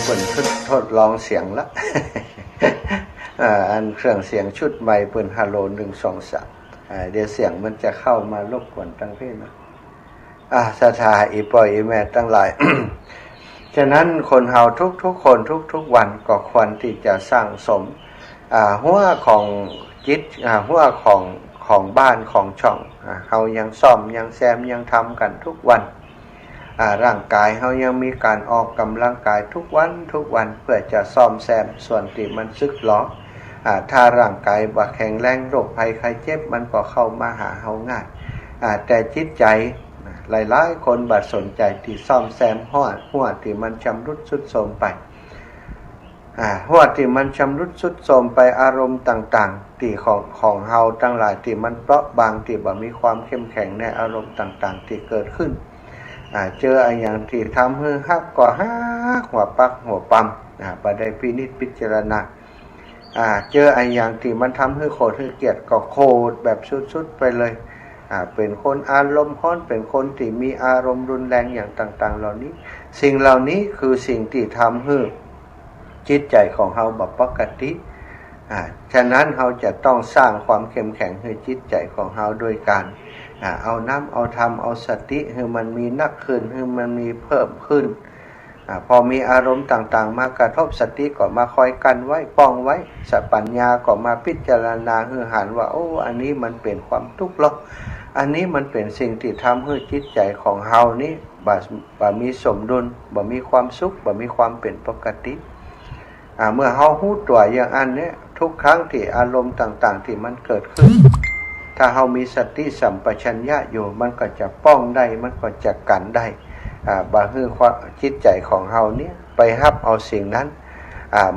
เพิ่นทดลองเสียงละ อันเครื่องเสียงชุดใหม่เปิ้นฮัลโหล1 2 3เดี๋ยวเสียงมันจะเข้ามารบกวนตั้งเพศนะสถาอีปอยอีแม่ตั้งหลาย ฉะนั้นคนเฮาทุกคนทุกวันก็ควรที่จะสร้างสมหัวของจิตหัวของบ้านของช่องเฮายังซ่อมยังแซมยังทำกันทุกวันร่างกายเฮายังมีการออกกำลังกายทุกวันเพื่อจะซ่อมแซมส่วนที่มันสึกหรอถ้าร่างกายบ่แข็งแรงโรคภัยไข้เจ็บมันก็เข้ามาหาเฮาง่ายแต่จิตใจหลายๆคนบ่สนใจที่ซ่อมแซมหัวที่มันชำรุดทรุดโทรมไปหัวที่มันชำรุดทรุดโทรมไปอารมณ์ต่างๆที่ของเฮาทั้งหลายที่มันเปราะบางที่บ่มีความเข้มแข็งในอารมณ์ต่างๆที่เกิดขึ้นเจออะไรอย่างที่ทำให้ฮักก็ฮักหัวปักหัวปั๊มบ่ได้พินิจพิจารณาเจออะไรอย่างที่มันทำให้โกรธให้เกลียดก็โกรธแบบสุดๆไปเลยเป็นคนอารมณ์ร้อนเป็นคนที่มีอารมณ์รุนแรงอย่างต่างๆเหล่านี้สิ่งเหล่านี้คือสิ่งที่ทำให้จิตใจของเราบ่ปกติฉะนั้นเราจะต้องสร้างความเข้มแข็งให้จิตใจของเราโดยการเอาน้ำเอาธรรมเอาสติให้มันมีนักขึ้นให้มันมีเพิ่มขึ้นพอมีอารมณ์ต่างๆมากระทบสติก็มาคอยกันไว้ป้องไว้ปัญญาก็มาพิจารณาให้หันว่าอันนี้มันเป็นความทุกข์หรอกอันนี้มันเป็นสิ่งที่ทำให้จิตใจของเฮานี้บ่มีสมดุลบ่มีความสุขบ่มีความเป็นปกติเมื่อเฮาฮู้ตัวอย่างอันนี้ทุกครั้งที่อารมณ์ต่างๆที่มันเกิดขึ้น ถ้าเฮามีสติสัมปชัญญะอยู่มันก็จะป้องได้มันก็จะกันได้บ่ให้ความจิตใจของเฮาเนี่ยไปรับเอาสิ่งนั้น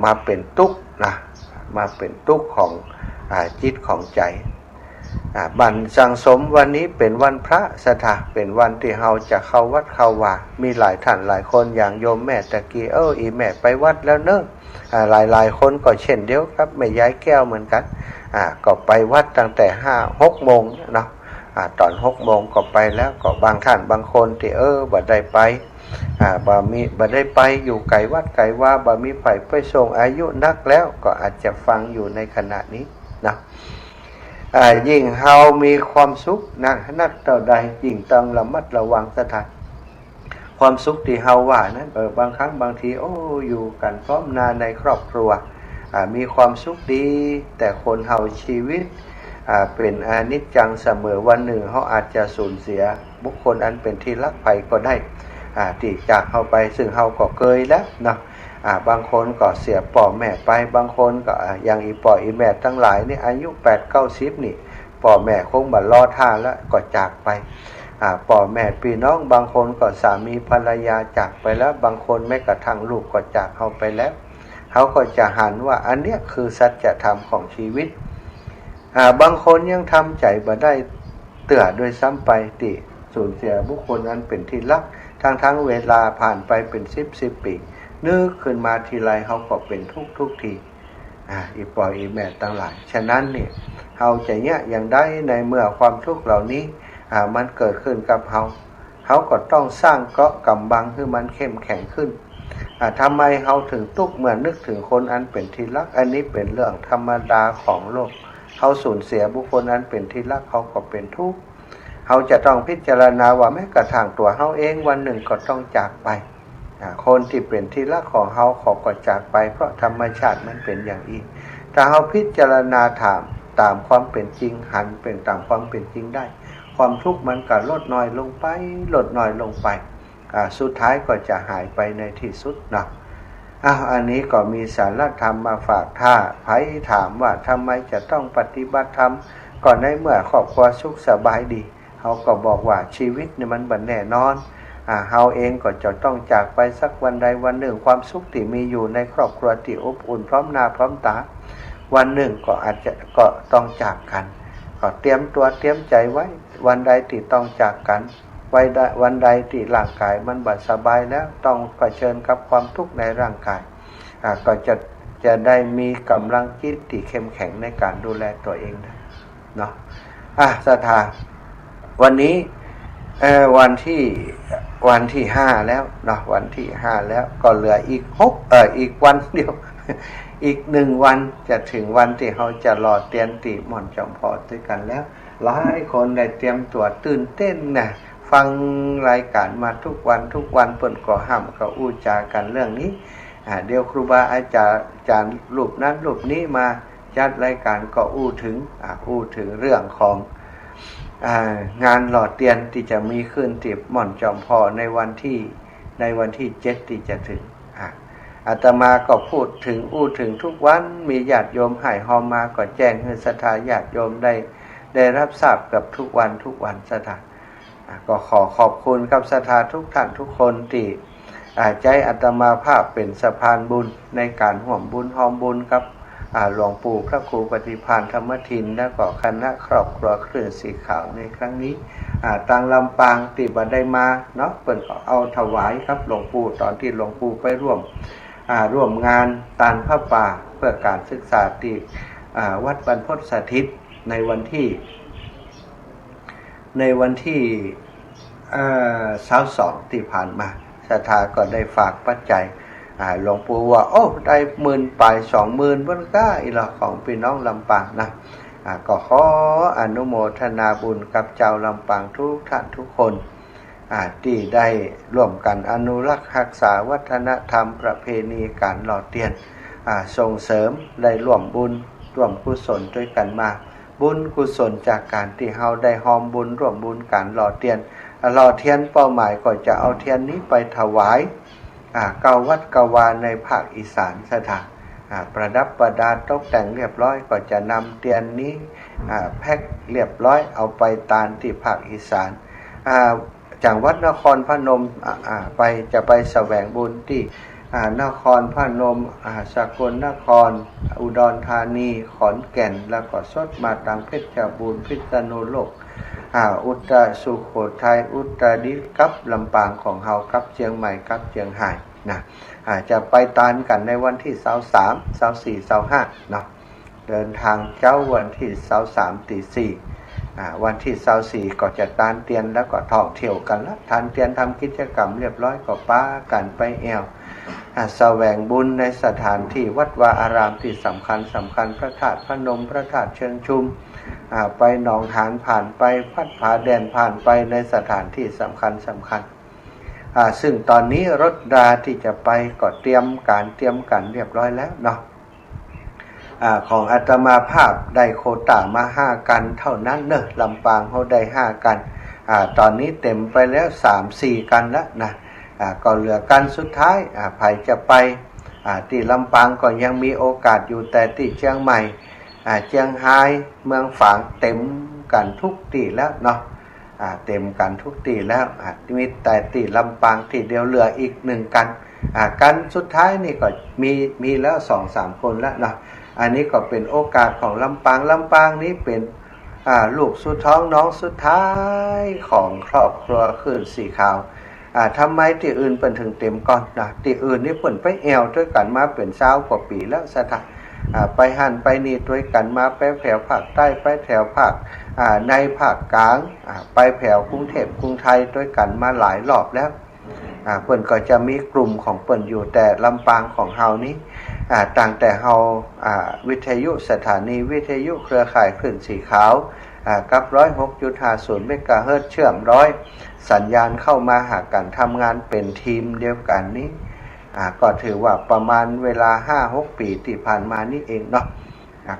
มาเป็นทุกข์นะมาเป็นทุกข์ของจิตของใจบันสังสมวันนี้เป็นวันพระสถาเป็นวันที่เฮาจะเข้าวัดเข้าวามีหลายท่านหลายคนอย่างโยมแม่ตะกี้อีแม่ไปวัดแล้วเนอะหลายคนก็เช่นเดียวครับแม่ยายแก้วเหมือนกันก็ไปวัดตั้งแต่5-6 โมงเนาะตอน6 โมงก็ไปแล้วก็บางท่านบางคนที่บ่ได้ไปบ่ได้ไปอยู่ไกลวัดไกลว่าบ่มีไผไปส่งอายุนักแล้วก็อาจจะฟังอยู่ในขณะนี้นะยิ่งเฮามีความสุขนักเท่าใดยิ่งต้องระมัดระวังสถานความสุขที่เฮาว่านั้นบางครั้งบางทีอยู่กันพร้อมหน้าในครอบครัวมีความสุขดีแต่คนเฮาชีวิตเป็นอนิจจังเสมอวันหนึ่งเฮาอาจจะสูญเสียบุคคลอันเป็นที่รักใคร่ก็ได้ที่จากเฮาไปซึ่งเฮาก็เคยแล้วเนาะบางคนก็เสียพ่อแม่ไปบางคนก็อย่างอีพ่ออีแม่ทั้งหลายนี่อายุ 8-90 นี่พ่อแม่คงบ่รอท่าแล้วก็จากไปพ่อแม่พี่น้องบางคนก็สามีภรรยาจากไปแล้วบางคนแม้กระทั่งลูกก็จากเฮาไปแล้วเขาก็จะหันว่าอันเนี้ยคือสัจธรรมของชีวิตบางคนยังทำใจบ่ได้เตื่อด้วยซ้ำไปที่สูญเสียบุคคลนั้นเป็นที่รักทั้งเวลาผ่านไปเป็น10 ปีนึกขึ้นมาทีไรเขาก็เป็นทุกทีอีปอยอีแม่ตั้งหลายฉะนั้นเนี่ยเขาจะเนี่ยอย่างได้ในเมื่อความทุกข์เหล่านี้มันเกิดขึ้นกับเขาก็ต้องสร้างเกราะกำบังให้มันเข้มแข็งขึ้นทำไมเขาถึงทุกข์เมื่อนึกถึงคนอันเป็นที่รักอันนี้เป็นเรื่องธรรมดาของโลกเขาสูญเสียบุคคลอันเป็นที่รักเขาก็เป็นทุกข์เขาจะต้องพิจารณาว่าแม้กระทั่งตัวเขาเองวันหนึ่งก็ต้องจากไปคนที่เป็นที่รักของเขาก็จากไปเพราะธรรมชาติมันเป็นอย่างนี้ถ้าเขาพิจารณาตามความเป็นจริงหันเป็นตามความเป็นจริงได้ความทุกข์มันก็ลดน้อยลงไปสุดท้ายก็จะหายไปในที่สุดนะอันนี้ก็มีสาระธรรมมาฝากถ้าใครถามว่าทำไมจะต้องปฏิบัติธรรมก่อนในเมื่อครอบครัวสุขสบายดีเขาก็บอกว่าชีวิตเนี่ยมันบันแน่นอนเฮาเองก็จะต้องจากไปสักวันใดวันหนึ่งความสุขที่มีอยู่ในครอบครัวที่อบอุ่นพร้อมหน้าพร้อมตาวันหนึ่งก็อาจจะก็ต้องจากกันก็เตรียมตัวเตรียมใจไว้วันใดที่ต้องจากกันวันใดที่ร่างกายมันบ่สบายแล้วต้องเผชิญกับความทุกข์ในร่างกายก็จะได้มีกำลังจิตที่เข้มแข็งในการดูแลตัวเองได้เนาะศรัทธาวันนี้วันที่5แล้วเนาะวันที่5แล้วก็เหลืออีกอีกวันเดียว อีก1 วันจะถึงวันที่เราจะรอเตียนติหม่อนจอมพอด้วยกันแล้วหลายคนได้เตรียมตัวตื่นเต้นนะฟังรายการมาทุกวันเปิ้นก็ห้ามก็อู้จากันเรื่องนี้เดี๋ยวครูบาอาจารย์รูปนั้นรูปนี้มาจัดรายการก็อู้ถึงเรื่องของงานหล่อเตียนที่จะมีขึ้นที่หม่อนจอมพอในวันที่7ที่จะถึงอาตมาก็พูดถึงทุกวันมีญาติโยมให้ฮอมมาก็แจ้งให้ศรัทธาญาติโยมได้รับทราบกับทุกวันศรัทธาก็ขอบคุณกับศรัทธาทุกท่านทุกคนที่ใจอาตมาภาพเป็นสะพานบุญในการร่วมบุญหอมบุญกับหลวงปู่พระครูปฏิภาณธรรมทินและก็คณะครอบครัวเครื่องสีขาวในครั้งนี้ทางลำปางที่บ่ได้มาเนาะเพิ่นก็เอาถวายครับหลวงปู่ตอนที่หลวงปู่ไปร่วมงานตานผ้าป่าเพื่อการศึกษาที่วัดบรรพตสถิตในวันที่22ที่ผ่านมาศรัทธาก็ได้ฝากปัจจัยหลวงปู่ว่าได้10,000 ปลาย 20,000บนก้าอีหลอกของพี่น้องลำปางนะก็ขออนุโมทนาบุญกับเจ้าลำปางทุกท่านทุกคนที่ได้ร่วมกันอนุรักษ์รักษาวัฒนธรรมประเพณีการหล่อเทียนส่งเสริมได้ร่วมบุญร่วมกุศลด้วยกันมาบุญกุศลจากการที่เฮาได้หอมบุญร่วมบุญการหล่อเทียนเป้าหมายก็จะเอาเทียนนี้ไปถวายเก้าวัดเก้าวาในภาคอีสานสถาน ประดับประดาตกแต่งเรียบร้อยก็จะนำเตียนนี้แพ็คเรียบร้อยเอาไปตานที่ภาคอีสานจังหวัดนครพนมจะไปแสวงบุญที่นครพนมสกลนครอุดรธานีขอนแก่นแล้วก็สดมาทางเพชรบูรณ์พิษณุโลกอุตรสุโขทัยอุตรดิตถ์กับลำปางของเฮากับเชียงใหม่กับเชียงรายนะจะไปตานกันในวันที่23 24 25เนาะเดินทางเจ้าวันที่23 ตี 4วันที่24ก็จะตานเตียนแล้วก็ท่องเที่ยวกันละทานเตียนทำกิจกรรมเรียบร้อยก็ป้ากันไปแอวแสวงบุญในสถานที่วัดวาอารามที่สำคัญพระธาตุพนมพระธาตุเชิงชุมไปหนองหานผ่านไปพัดผาแดนผ่านไปในสถานที่สำคัญซึ่งตอนนี้รถราที่จะไปก็เตรียมกันเรียบร้อยแล้วเนาะของอาตมาภาพได้โควต้ามา5กันเท่านั้นเนอะลำปางเขาได้5กันตอนนี้เต็มไปแล้ว 3-4 กันแล้วนะก็เหลือกันสุดท้ายใครจะไปที่ลำปางก็ยังมีโอกาสอยู่แต่ที่เชียงใหม่เชียงรายเมืองฝางเต็มกันทุกที่แล้วเนาะเต็มกันทุกที่แล้วมีแต่ที่ลำปางที่เดียวเหลืออีก1กันกันสุดท้ายนี่ก็มีแล้ว 2-3 คนแล้วเนาะอันนี้ก็เป็นโอกาสของลำปางนี้เป็นลูกสุดท้องน้องสุดท้ายของครอบครัวคลื่นสีขาวทำไมที่อื่นเป็นถึงเต็มก่อนนะที่อื่นนี่เปิ่นไปแอวด้วยกันมาเป็น20 กว่าปีแล้วสถานไปหันไปนี่ด้วยกันมาไปแถวภาคใต้ไปแถวภาคในภาคกลางไปแถวกรุงเทพกรุงไทยด้วยกันมาหลายรอบแล้วเปิ่นก็จะมีกลุ่มของเปิ่นอยู่แต่ลำปางของเฮานี้ต่างแต่เฮาวิทยุสถานีวิทยุเครือข่ายคลื่นสีขาวกับ 106.50 เมกะเฮิรตซ์เชื่อมสัญญาณเข้ามาหากันทำงานเป็นทีมเดียวกันนี้ก็ถือว่าประมาณเวลา 5-6 ปีที่ผ่านมานี่เองเนาะ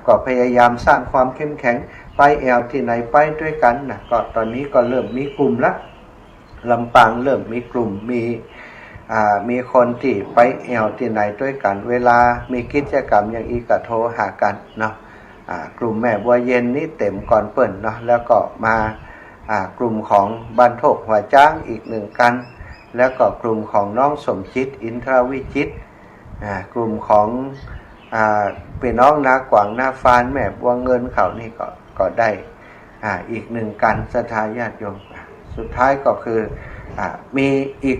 ก็พยายามสร้างความเข้มแข็งไปแอวที่ไหนไปด้วยกันนะก็ตอนนี้ก็เริ่มมีกลุ่มละลำปางเริ่มมีกลุ่มมีคนที่ไปแอวที่ไหนด้วยกันเวลามีกิจกรรมอย่างอีกก็โทรหากันเนาะกลุ่มแม่บัวเย็นนี่เต็มก่อนเปิ่นเนาะแล้วก็มากลุ่มของบ้านโทกหัวจ้างอีก1กันแล้วก็กลุ่มของน้องสมจิตอินทรวิจิตกลุ่มของพี่น้องนากวางนาฟานแม่บัวเงินเขานี่ก็ได้อีก1กันศรัทธาญาติโยมสุดท้ายก็คือมีอีก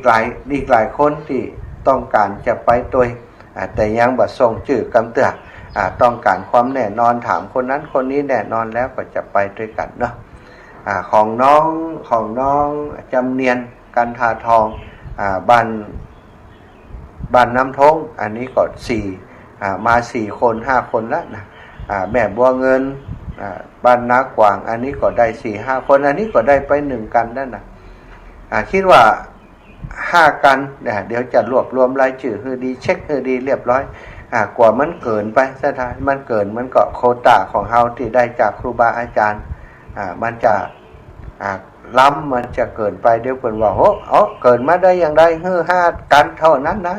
หลายคนที่ต้องการจะไปตัวแต่ยังบ่ส่งชื่อกำเตือต้องการความแน่นอนถามคนนั้นคนนี้แน่นอนแล้วก็จะไปด้วยกันเนาะของน้องจำเนียนกันทาทองบ้านน้ำทงอันนี้ก็มา4 คน 5 คนแล้วนะแม่บัวเงินบ้านนากวางอันนี้ก็ได้ 4-5 คนอันนี้ก็ได้ไป1กันนั่นนะคิดว่า5กันเดี๋ยวจะรวบรวมรายชื่อให้ดีเช็คให้ดีเรียบร้อยกว่ามันเกินไปซะท้ายมันเกินมันก็โควต้าของเฮาที่ได้จากครูบาอาจารย์มันจะล้ำมันจะเกินไปเดี๋ยวเพิ่นว่าโอ้เกินมาได้อย่างไร5กันเท่านั้นได้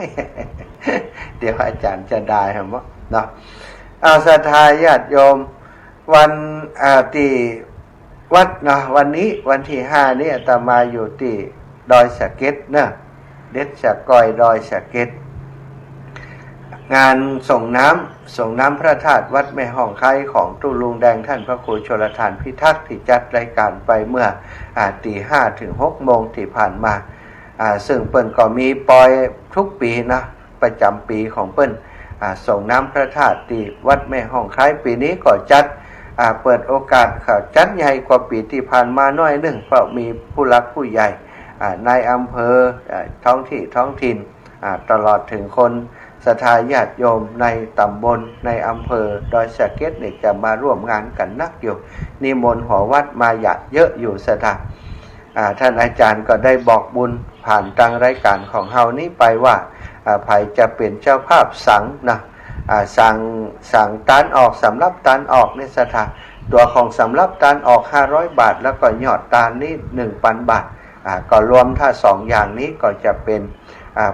เดี๋ยวอาจารย์จะได้ครับเนาะศรัทธาญาติโยมวันที่วัดนะวันนี้วันที่5นี้อาตมาอยู่ที่ดอยสะเก็ดนะเด็ดสะกอยดอยสะเก็ดงานส่งน้ำพระธาตุวัดแม่ห้องไคร้ของตู้ลุงแดงท่านพระครูชลทานพิทักษ์ที่จัดรายการไปเมื่อตี5 ถึง 6 โมงที่ผ่านมาซึ่งเปิ้นก็มีปล่อยทุกปีนะประจำปีของเปิ้นส่งน้ำพระธาตุที่วัดแม่ห้องไคร้ปีนี้ก็จัดเปิดโอกาสจัดใหญ่กว่าปีที่ผ่านมาน้อยหนึ่งเพราะมีผู้หลักผู้ใหญ่ในอำเภอท้องถิ่นตลอดถึงคนศรัทธาญาติโยมในตำบลในอำเภอดอยสะเก็ดเนี่ยจะมาร่วมงานกันนักอยู่นิมนต์หอวัดมาเยอะอยู่ศรัทธาท่านอาจารย์ก็ได้บอกบุญผ่านทางรายการของเฮานี้ไปว่าใครจะเป็นเจ้าภาพสังนะสั่งตานออกสำรับตานออกในศรัทธาตัวของสำรับตานออก500 บาทแล้วก็ยอดตานนี่ 1,000 บาทก็รวมถ้า2อย่างนี้ก็จะเป็น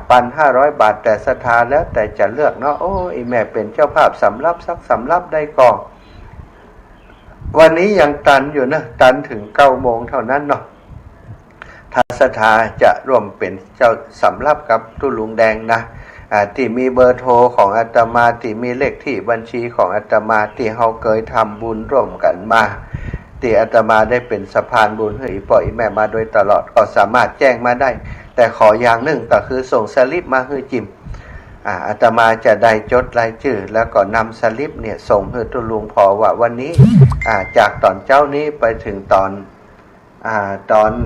ปัน500 บาทแต่ศรัทธาแล้วแต่จะเลือกเนาะโอ้อีแม่เป็นเจ้าภาพสำรับสักสำรับได้ก่อนวันนี้ยังตันอยู่นะตันถึง9 โมงเท่านั้นเนาะถ้าศรัทธาจะร่วมเป็นเจ้าสำรับกับตุลุงแดงนะที่มีเบอร์โทรของอาตมาที่มีเลขที่บัญชีของอาตมาที่เฮาเคยทำบุญร่วมกันมาที่อาตมาได้เป็นสะพานบุญให้อีพ่ออีแม่มาโดยตลอดก็สามารถแจ้งมาได้แต่ขออย่างหนึ่งก็คือส่งสลิปมาให้จิมอาตมาจะได้จดรายชื่อแล้วก็นำสลิปเนี่ยส่งให้ตุลุงพอว่าวันนี้จากตอนเจ้านี้ไปถึงตอน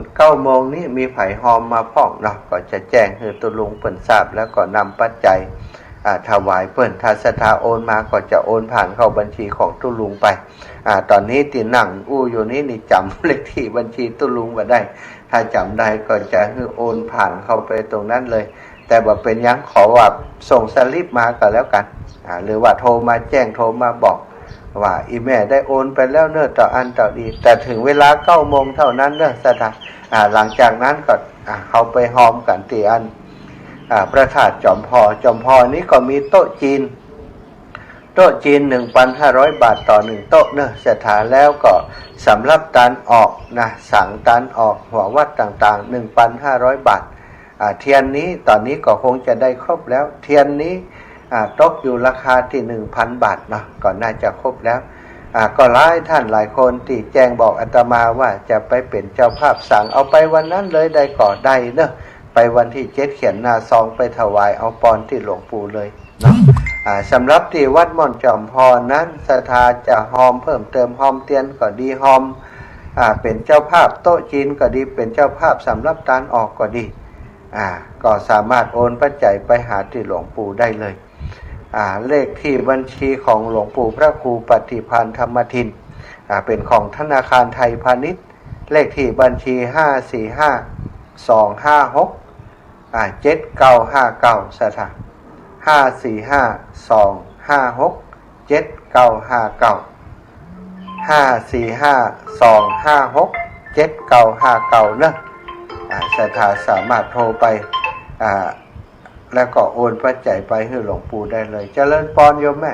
9 โมงนี้มีไผ่หอมมาพ่องเนาะก็จะแจ้งให้ตุลุงเปิ้นทราบแล้วก็นำปัจจัยถวายเปิ้นถ้าศรัทธาโอนมาก็จะโอนผ่านเข้าบัญชีของตุลุงไปตอนนี้ที่นั่งอยู่นี้นี่จำเลขที่บัญชีตุลุงมาได้ถ้าจำได้ก็จะให้โอนผ่านเข้าไปตรงนั้นเลยแต่ว่าเป็นยังขอว่าส่งสลิปมาก็แล้วกันหรือว่าโทรมาแจ้งโทรมาบอกว่าอีแม่ได้โอนไปแล้วเนอะต่ออันต่อดีแต่ถึงเวลา9 โมงเท่านั้นเนอะสถานหลังจากนั้นก็เขาไปหอมกันที่อันพระธาตุจอมพอนี้ก็มีโต๊ะจีน 1,500 บาทต่อ1โต๊ะเนอะสถานแล้วก็สำหรับตันออกนะสั่งตันออกหัววัดต่างๆ 1,500 บาทเทียนนี้ตอนนี้ก็คงจะได้ครบแล้วเทียนนี้ตกอยู่ราคาที่ 1,000 บาทเนาะก็น่าจะครบแล้วก็หลายท่านหลายคนที่แจ้งบอกอาตมาว่าจะไปเป็นเจ้าภาพสั่งเอาไปวันนั้นเลยได้ก่อได้เนอะไปวันที่7เขียนหน้าซองไปถวายเอาปอนที่หลวงปู่เลยเนาะสำหรับที่วัดม่อนจอมพรนั้นศรัทธาจะหอมเพิ่มเติมหอมเตียนก็ดีหอมเป็นเจ้าภาพโต๊ะจีนก็ดีเป็นเจ้าภาพสำหรับตานออกก็ดีก็สามารถโอนปัจจัยไปหาที่หลวงปู่ได้เลยเลขที่บัญชีของหลวงปู่พระครูปฏิภาณธรรมทินเป็นของธนาคารไทยพาณิชย์เลขที่บัญชี545-256-7959สถาน545-256-7959เนอะศรัทธาสามารถโทรไปแล้วก็โอนปัจจัยไปให้หลวงปู่ได้เลยเจริญพรโยมแม่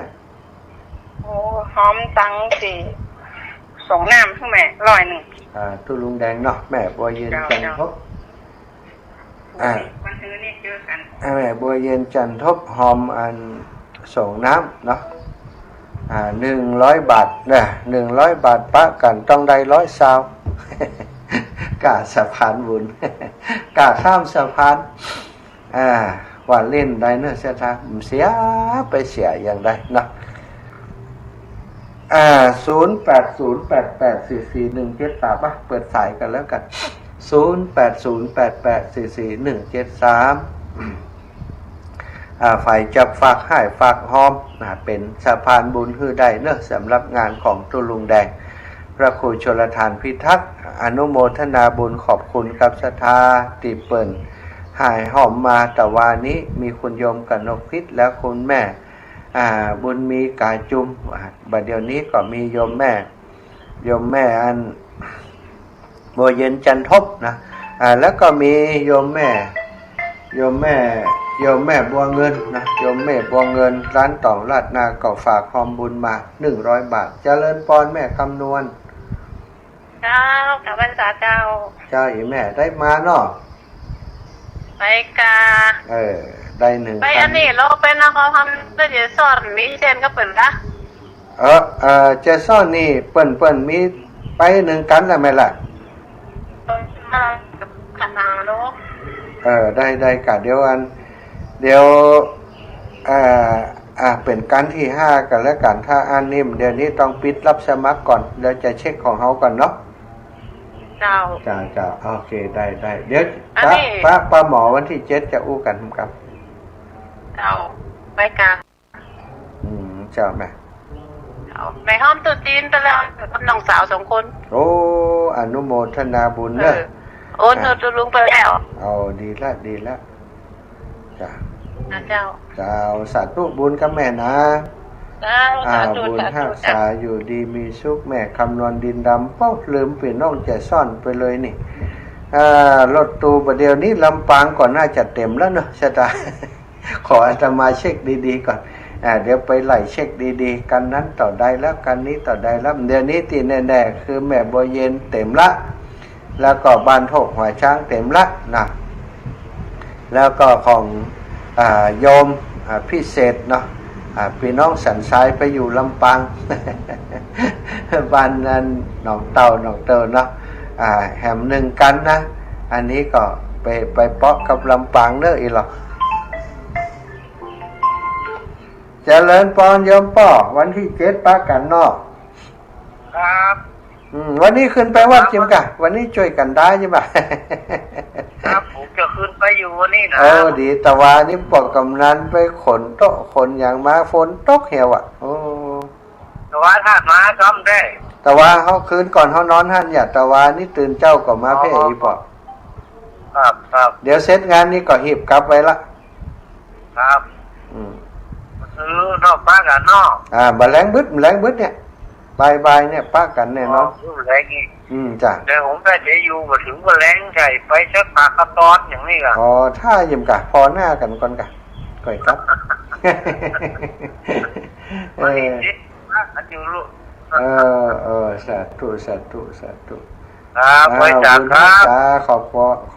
โอ้หอมตังสิส่งน้ำให้แม่100ตุลุงแดงเนาะแม่บัวเย็นจันทบวันซื้อนี่เจอกันแม่บัวเย็นจันทบหอมอันส่งน้ำเนาะ100 บาทเนี่ย100 บาทปะกันต้องได้100 ซาวกาสะพานบุญกาข้ามสะพานว่าเล่นได้เนอะเสียทางเสียไปเสียอย่างใดเนาะ0808844173ป่ะเปิดสายกันแล้วกัน0808844173ฝ่ายจับฝากให้ฝากหอมเป็นสะพานบุญฮือได้เนอะสำหรับงานของตุลุงแดงพระครูชลทานพิทักษ์อนุโมทนาบุญขอบคุณกับศรัทธาติเปิ่นหายหอมมาแต่วานี้มีคุณโยมกนกพิษและคุณแม่บุญมีกาจุมบัดเดี๋ยวนี้ก็มีโยมแม่อันบัวเย็นจันทบนะแล้วก็มีโยมแม่บัวเงินนะโยมแม่บัวเงินร้านต่องลาดนาก็ฝากความบุญมา100 บาทเจริญพรแม่คำนวณเจ้ากับพรรษาเจ้าอีแม่ได้มาเนาะไปกาได้1,000ไปอันนี้เราเป็นนักทำได้สอนมีเช่นก็เปิ่นละเจสอนนี่เปิ้นมีไป1กันแล้วไหมล่ะขนาดเนาะได้กะเดี๋ยวเป็นกันที่5กันแล้วกันถ้าอันนี้เดี๋ยวนี้ต้องปิดรับสมัครก่อนเดี๋ยวจะเช็คของเฮาก่อนเนาะเจ้าโอเคได้เดี๋ยวป้าหมอวันที่7จะอู้กันครับเจ้าไปกาเจ้าแม่ไปห้อมตุ๊จีนไปแล้วกับน้องสาว2 คนโอ้อนุโมทนาบุญเด้อโอนเธอตุลุงไปแล้วดีละเจ้าสาธุบุญกับแม่นะบุญรักษาอยู่ดีมีสุขแม่คำนวณดินดำเป้าลืมปีน้องจะซ่อนไปเลยนี่ รถตู้ประเดี๋ยวนี้ลำปางก่อนน่าจะเต็มแล้วเนอะชะตา ขออาตมาเช็คดีๆก่อนเดี๋ยวไปไล่เช็คดีๆกันนั้นต่อใดแล้วกันนี้ต่อใดแล้วเดี๋ยวนี้ที่แน่ๆคือแม่บัวเย็นเต็มละแล้วก็บ้านโถกหัวช้างเต็มละนะแล้วก็ของโยมพิเศษเนาะพี่น้องสันทรายไปอยู่ลำปาง บ้านนั้นหนองเต่าเนาะแหมหนึ่งกันนะอันนี้ก็ไปเปาะกับลำปางเด้ออีหรอกเจริญพรโยมป่อวันที่7ปากันนอกครับวันนี้ขึ้นไปวัดจิมกะวันนี้ช่วยกันได้ใช่ปะ ครับผมจะขึ้นไปอยู่วันนี้นะดีแต่ว่านี่ปอกกำนันไปขนโต๊ะขนอย่างมาฝนตกเหี่ยวแต่ว่าถ้ามาซ้ำได้แต่ว่าเขาคืนก่อนเขานอนหันอย่าแต่ว่านี่ตื่นเจ้าก็มาเพ่อีปอครับเดี๋ยวเสร็จงานนี้ก็หีบกลับไว้ละครับซื้อนอกป้ากันนอกบะแรงบึดเนี่ยบายเนี่ยป้ากันแน่นอนแรงอีกจ้ะแต่ผมได้จะอยู่มาถึงว่าแรงใช่ไปเช็คปากกระตอนอย่างนี้กันถ้ายิมกะพอหน้ากันก่อนกะก่อยครับสาธุไปจากครับข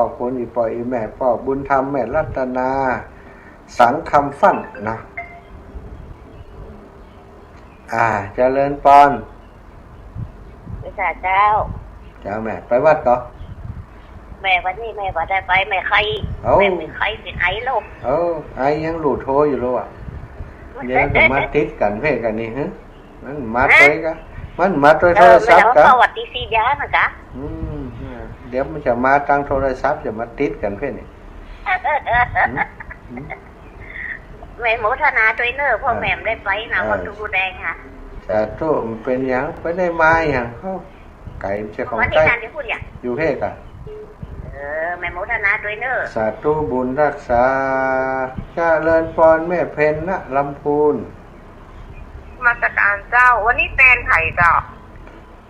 อบคุณอีปอยอีแม่พ่อบุญธรรมแม่รัตนาสังคำฟั่นนะเจริญปอนไปสาเจ้าแม่ไปวัดก่อแม่วันนี้แม่ก็ได้ไปแม่ใครแม่ไม่ใครเป็นไอ้ลูกไอ้ยังหลุดโทรอยู่แล้วเดี๋ยวจะมาติดกันเพ่กันนี่ฮะมันมาตัวกันมันมาตัวโทรศัพท์กันสวัสดีซียานะจ๊ะเดี๋ยวมันจะมาตั้งโทรศัพท์จะมาติดกันเพ่นี่แม่โมทนาด้วยเนอพ่อแม่ได้ไปนะวัดตูแดงค่ะแต่ตัวมันเป็นอย่างไปได้มาอย่างเขาไก่เจ้าของไก่อยู่เพ่กันแม่โมทนาด้วยเนอสาธุบุญรักษาเจริญพรแม่เพนนะลำพูนมาตรการเจ้าวันนี้แตนไผ่เจ้า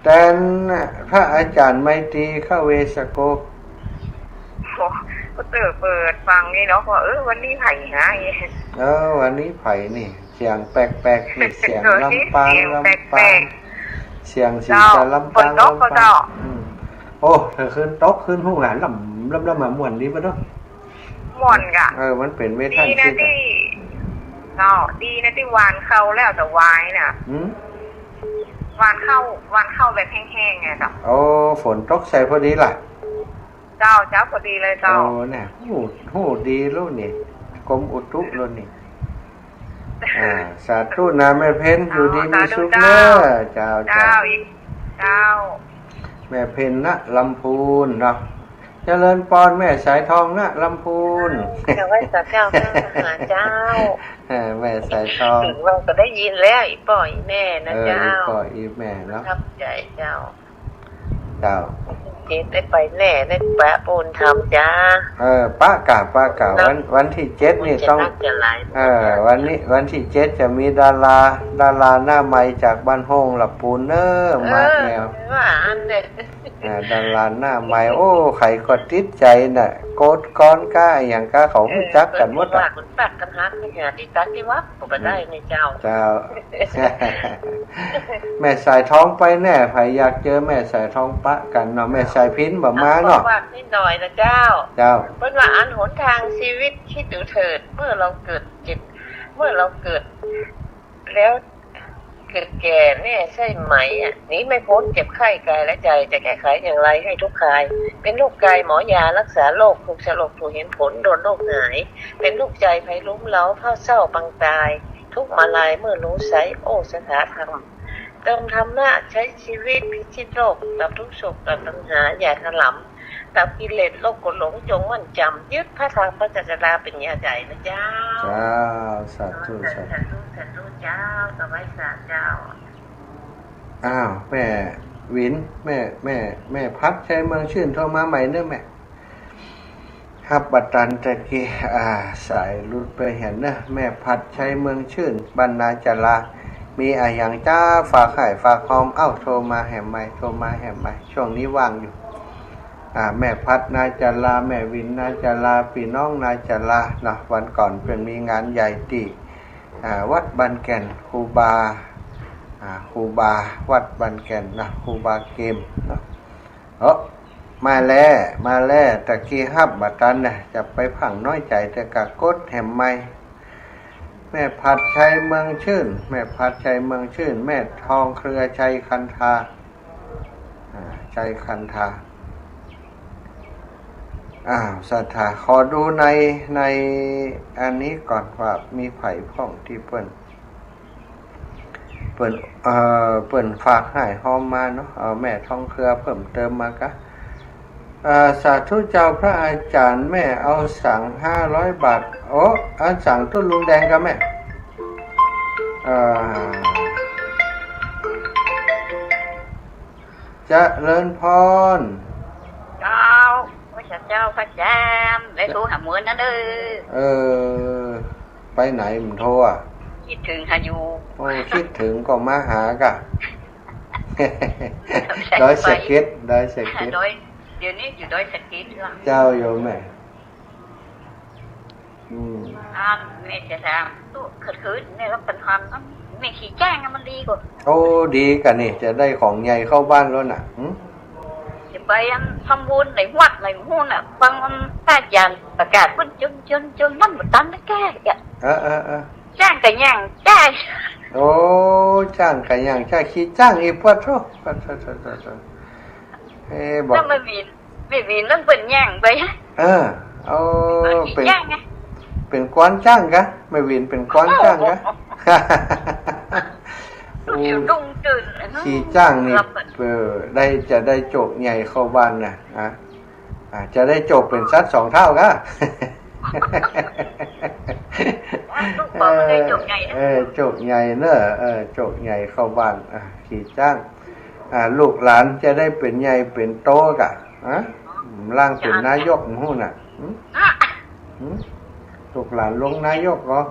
แตนพระอาจารย์ไมตรีเข้าเวสโกก็เปิดฟังนี่เนาะว่าวันนี้ไผ่นะวันนี้ไผ่นี่เสียงแปลกๆนี่เสียงลำปางเสียงสีจะลำปางโอ้เธอขึ้นโต๊ะขึ้นหูหานลำมาม่วนดีป่ะเนาะม่วนกะมันเป็นเวทีที่ดีนะที่วานเข้าแล้วแต่วายน่ะวานเข้าแบบแห้งๆไงเจ้าฝนตกใส่พอดีล่ะเจ้าพอดีเลยเจ้าเนี่ยหูดีลูกนี่กรมอุตุลูกนี่สาธุนะแม่เพ็ญอยู่ดีมีสุขเด้อเจ้าแม่เพ็ญนะลำพูนเนาะเจริญปอนแม่สายทองนะลำพูนเจ้าไว้สักเจ้าเจ้าแม่สายทองถึงเราก็ได้ยินแล้วอีป่อยแม่นะเจ้าป่อยอีแม่เนาะครับใจเจ้าเจ็ดได้ไปแน่ได้ปะปูนทำจ้าป้ากาวันที่7นี่ต้องวันที่7จะมีดาราหน้าใหม่จากบ้านห้องหลับปูนมาแนวว่าอันเนี่ยดาราหน้าใหม่ใครก็ติดใจน่ะโกดก้อนก้าอย่างก้าเขารู้จักกันหมดอ่ะคุณปักกันฮักเนี่ยที่ตักที่วัดผมไปได้ในเจ้าแม่สายท้องไปแน่ใครอยากเจอแม่สายท้องปะกันเนาะแม่สายพินบ่มาเนาะว่านิดหน่อยนะเจ้าเป็นว่าอันหนทางชีวิตคิดดูเถิดเมื่อเราเกิดแล้วเกิดแก่เนี่ยใช่ไหมนี้ไม่พ้นเจ็บไข้กายและใจจะแก้ไขอย่างไรให้ทุกข์คลายเป็นลูกกายหมอยารักษาโรคถูกฉลกถูกเห็นผลโดนโรคหายเป็นลูกใจไพลุ้มเล้าเท่าเศร้าปังตายทุกมาลายเมื่อรู้ไซสถาธรรมเติมธรรมะใช้ชีวิตพิชิตโรคดับทุกโศกดับปัญหาอย่าถลำดับกิเลสโลกกดหลงจงมั่นจำยึดพระธรรมพระจักราเป็นยาใจนะเจ้าสาธุเจ้าสบายสาเจ้าแม่วินแม่พัดใช้เมืองชื่นโทรมาใหม่เด้อแม่ครับบัตรตันตะกี้สายรุดไปเห็นนะแม่พัดใช้เมืองชื่นบรรณาจลามีอย่างจ้าฝากไข่ฝากหอมโทรมาแหมใหม่ช่วงนี้ว่างอยู่ แม่พัดนาจาราแม่วินนาจาราพี่น้องนาจาราเนาะวันก่อนเป็นมีงานใหญ่ที่วัดบันแก่นครูบาวัดบันแก่นนะครูบาเกมเนาะมาแล้วตะกี้ฮับบัตันเนี่ยจะไปผังน้อยใจแต่กะกดแหมไม่แม่พัดชัยเมืองชื่นแม่พัดชัยเมืองชื่นแม่ทองเครือชัยคันธาชัยคันธาศรัทธาขอดูในอันนี้ก่อนว่ามีไผ่พ่องที่เปิ้นฝากให้หอมมาเนาะแม่ทองเครือเพิ่มเติมมากะสาธุเจ้าพระอาจารย์แม่เอาสั่ง500 บาทสั่งต้นลุงแดงกับแม่จะเริญพรเจ้าพระเจ้าพระแจมได้โทรหาเหมือนนั่นไปไหนมึงโทรคิดถึงหาอยู่คิดถึงก็มาหากะดอยสะเก็ดเดี๋ยวนี้อยู่ดอยสะเก็ดเจ้าโยมแม่แม่จะทำตู้คืนเนี่ยเราเป็นความแม่ขี่แจ้งมันดีกว่าดีกันนี่จะได้ของใหญ่เข้าบ้านแล้วน่ะจะไปทำบุญในวัดในหุ้นอ่ะบางอาจารย์ประกาศว่าจนมันหมดตันได้แก่จ้างกันย่างจ้างจ้างกันย่างจ้างขี้จ้างอีกปัดโธ่บอกถ้าไม่มีนั่นเป็นย่างไปเป็นกวนจ้างกะไม่วินเป็นกวนจ้างกะขี้จ้างนี่จะได้โจกใหญ่เข้าบ้านนะจะได้โจกเป็นซัด2 เท่ากะโจกใหญ่เนอะโจกใหญ่เข้าบ้านขี่จ้างลูกหลานจะได้เป็นใหญ่เป็นโตกะร่างเป็นนายกหู้น่ะลูกหลานลงนายกเหรอ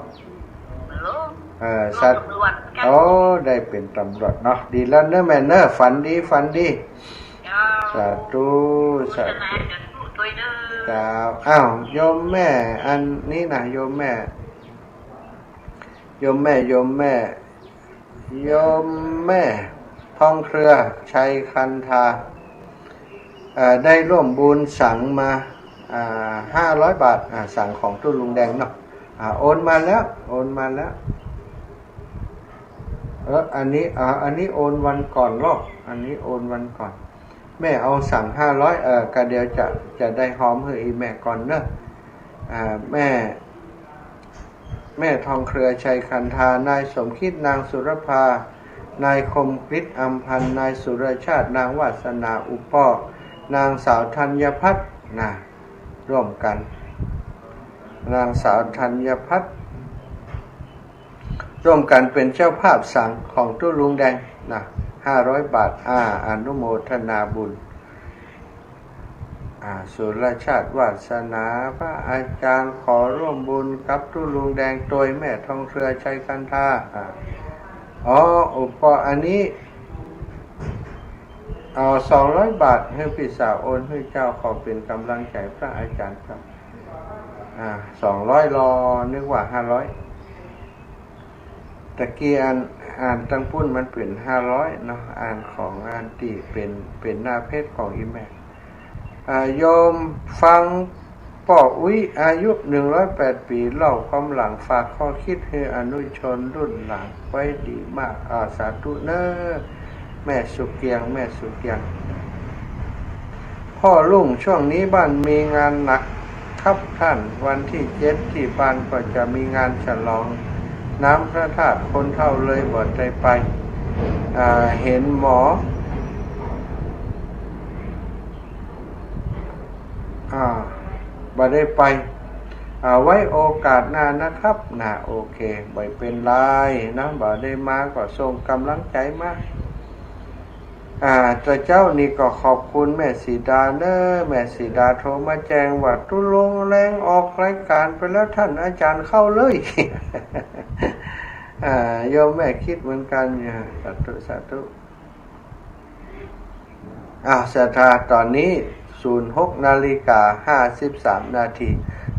สัตว์ได้เป็นตำรวจเนาะดีแล้วเนอะแม่เนอะฝันดีสาธุโยมแม่อันนี้นะโยมแม่ทองเครือชัยคันธาได้ร่วมบุญสั่งมา500 บาทสั่งของตู้ลุงแดงเนาะโอนมาแล้วอันนี้โอนวันก่อนอันนี้โอนวันก่อนแม่เอาสั่ง500ก็เดี๋ยวจะได้หอมให้อีแม่ก่อนเนอะแม่ทองเครือชัยคันธานายสมคิดนางสุรภานายคมฤทธิ์อำพันธ์นายสุรชาตินางวาสนาอุปป้อนางสาวธัญพัฒน์ร่วมกันนางสาวธัญพัฒน์ร่วมกันเป็นเจ้าภาพสั่งของตู้ลุงแดง500 บาทอนุโมทนาบุญสุรชาติวาสนาพระอาจารย์ขอร่วมบุญกับตู้ลุงแดงโดยแม่ทองเครือชัยคันธาอุปอันนี้200 บาทให้พี่สาวโอนให้เจ้าขอเป็นกำลังใจพระอาจารย์ครับ200รอนึกว่า500ตะกี้อ่านตั้งปุ้นมันเป็น500เนาะอ่านของตีเป็นหน้าเพจของอีแม่โยมฟังป่ออุ้ยอายุ108 ปีเล่าความหลังฝากข้อคิดให้อนุชนรุ่นหลังไว้ดีมากสาธุเนอแม่สุเกียงพ่อลุงช่วงนี้บ้านมีงานหนักครับท่านวันที่7ที่บ้านก็จะมีงานฉลองน้ำพระธาตุคนเฒ่าเลยบ่ได้ไปเห็นหมอบ่ได้ไปไว้โอกาสหน้านะครับโอเคไม่เป็นไรนะบ่ได้มาก็ส่งกำลังใจมาแต่เจ้านี่ก็ขอบคุณแม่สีดาเนอะแม่สีดาโทรมาแจ้งว่าตุลงแรงออกรายการไปแล้วท่านอาจารย์เข้าเลยโยมแม่คิดเหมือนกันสาธุศรัทธาตอนนี้ 06:53 นาที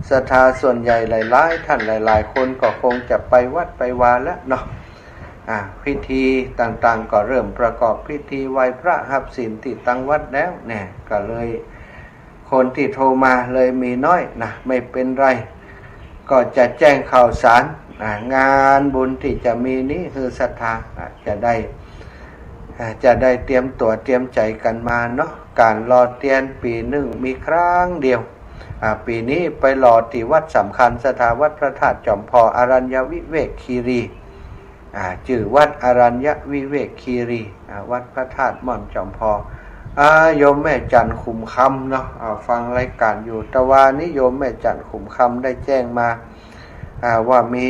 ศรัทธาส่วนใหญ่หลายๆท่านหลายๆคนก็คงจะไปวัดไปวาแล้วเนาะพิธีต่างๆก็เริ่มประกอบพิธีไหว้พระหับศีลที่ตั้งวัดแล้วเนี่ยก็เลยคนที่โทรมาเลยมีน้อยนะไม่เป็นไรก็จะแจ้งข่าวสารงานบุญที่จะมีนี้คือศรัทธาจะได้เตรียมตัวเตรียมใจกันมาเนาะการรอเตียนปีหนึ่งมีครั้งเดียวปีนี้ไปรอที่วัดสำคัญสถาวัดพระธาตุจอมพออรัญญวิเวกคีรีชื่อวัดอรัญญวิเวกคีรีวัดพระธาตุม่อนจอมพอโยมแม่จันขุมคำเนาะฟังรายการอยู่ตะวันนี้โยมแม่จันขุมคำได้แจ้งมาว่ามี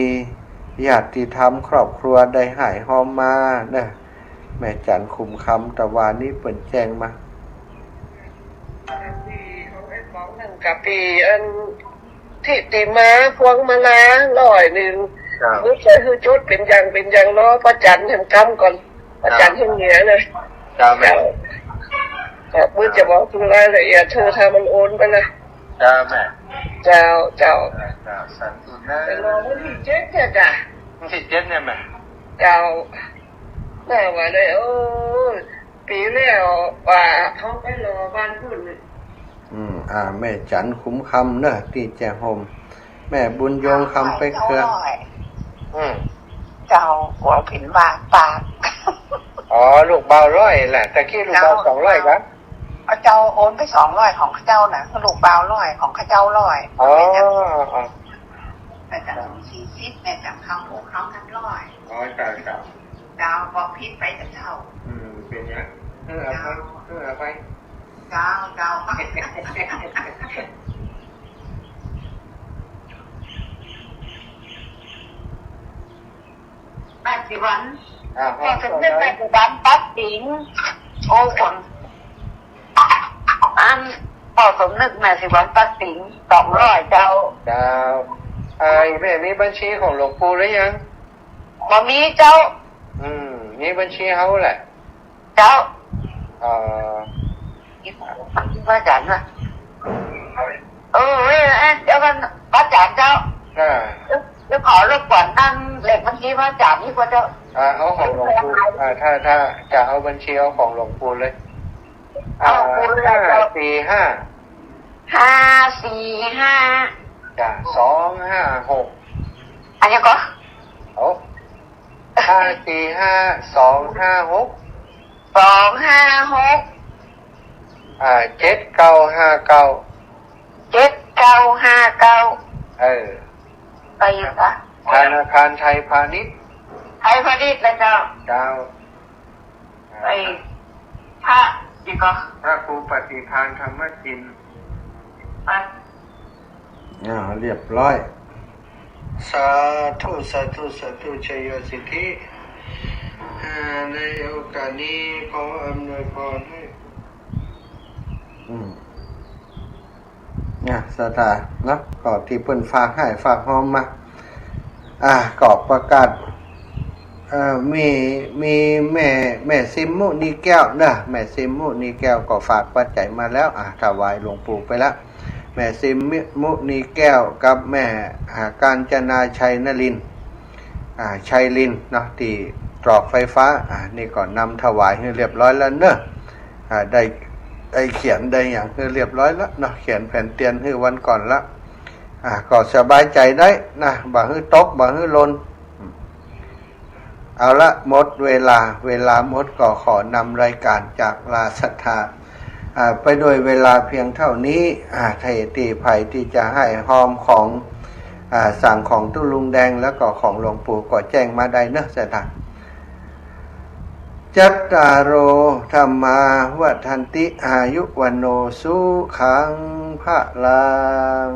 ญาติธรรมครอบครัวได้หายหอมมาเนะแม่จันขุมคำตะวันนี้เปิดแจ้งมากับปีที่ตีมาพวงมาลา100มือใช้คือจุดเป็นอย่างล้อประจันแห่งกำก่อนประจันแห่งเหนือเลยเจ้าแม่มือจะบอกถึงรายละเอียดเธอทำมันโอนไปเลยเจ้าแม่เจ้าสันตุนะแต่รอวันที่7เนี่ยจ้ะวันที่7เนี่ยแม่เจ้าแม่ว่าเลยปีแล้วว่าเขาไปรอบ้านพุ่นแม่จันคุ้มคำเนอะที่แจโฮมแม่บุญโยงคำไปเครือเจ้าหัวผินบาปากลูกเบา100แหละแต่กี้ลูกเบา200ครับเจ้าโอนไป200ของเจ้าน่ะลูกเบา100ของข้าเจ้า100แม่จัง40แม่จังเข้าถูกเข้ากัน100จ้าเจ้าบอกผิดไปแต่เจ้าเป็นยังไปเจ้า80 วันแม่ถึงได้80 วันตัดสินโอ้คนพอสมนึก80 วันตัดสิน200เจ้าแม่มีบัญชีของหลวงปู่หรือยังบ่มีเจ้ามีบัญชีเขาแหละเจ้าพระอาจารย์นะเดี๋ยวกันพระอาจารย์เจ้าจะขอรบกวนนั่งเหล็กบัญชีพระอาจารย์นี่กว่าเจ้าเอาของหลวงปู่ถ้าจะเอาบัญชีเอาของหลวงปู่เลย545จ้ะ256อันนี้ก็545 256 7959ไปปะธนาคารไทยพาณิชย์แล้วเจ้าไปพระดีก็พระครูปฏิภาณธรรมจินเรียบร้อยสาธุชัยสิทธิในโอกาสนี้ขออำนวยพรให้สถานะก็ที่เพิ่นฝากให้ฝากหอมมาก็ประกาศมีแม่ซิมมุนีแก้วนะแม่ซิมมุนีแก้วก็ฝากปัจจัยมาแล้วถวายหลวงปู่ไปแล้วแม่ซิมมุนีแก้วกับแม่กาญจนาชัยนลินชัยลินเนาะที่ตรอกไฟฟ้านี่ก็นำถวายให้เรียบร้อยแล้วเนอะได้เขียนได้อย่างคือเรียบร้อยแล้วเนาะเขียนแผ่นเตียนให้วันก่อนละก็สบายใจได้นะบ่ฮื้อตกบ่ฮื้อลนเอาละหมดเวลาหมดก็ขอนำรายการจากลาศรัทธาไปโดยเวลาเพียงเท่านี้ไทยตีไผ่ที่จะให้หอมของสั่งของตุ้ลุงแดงแล้วก็ของหลวงปู่ก็แจ้งมาได้เนอะสถานจัตตารโอธัมมาวัฏันติอายุวันโนสุขังพะลัง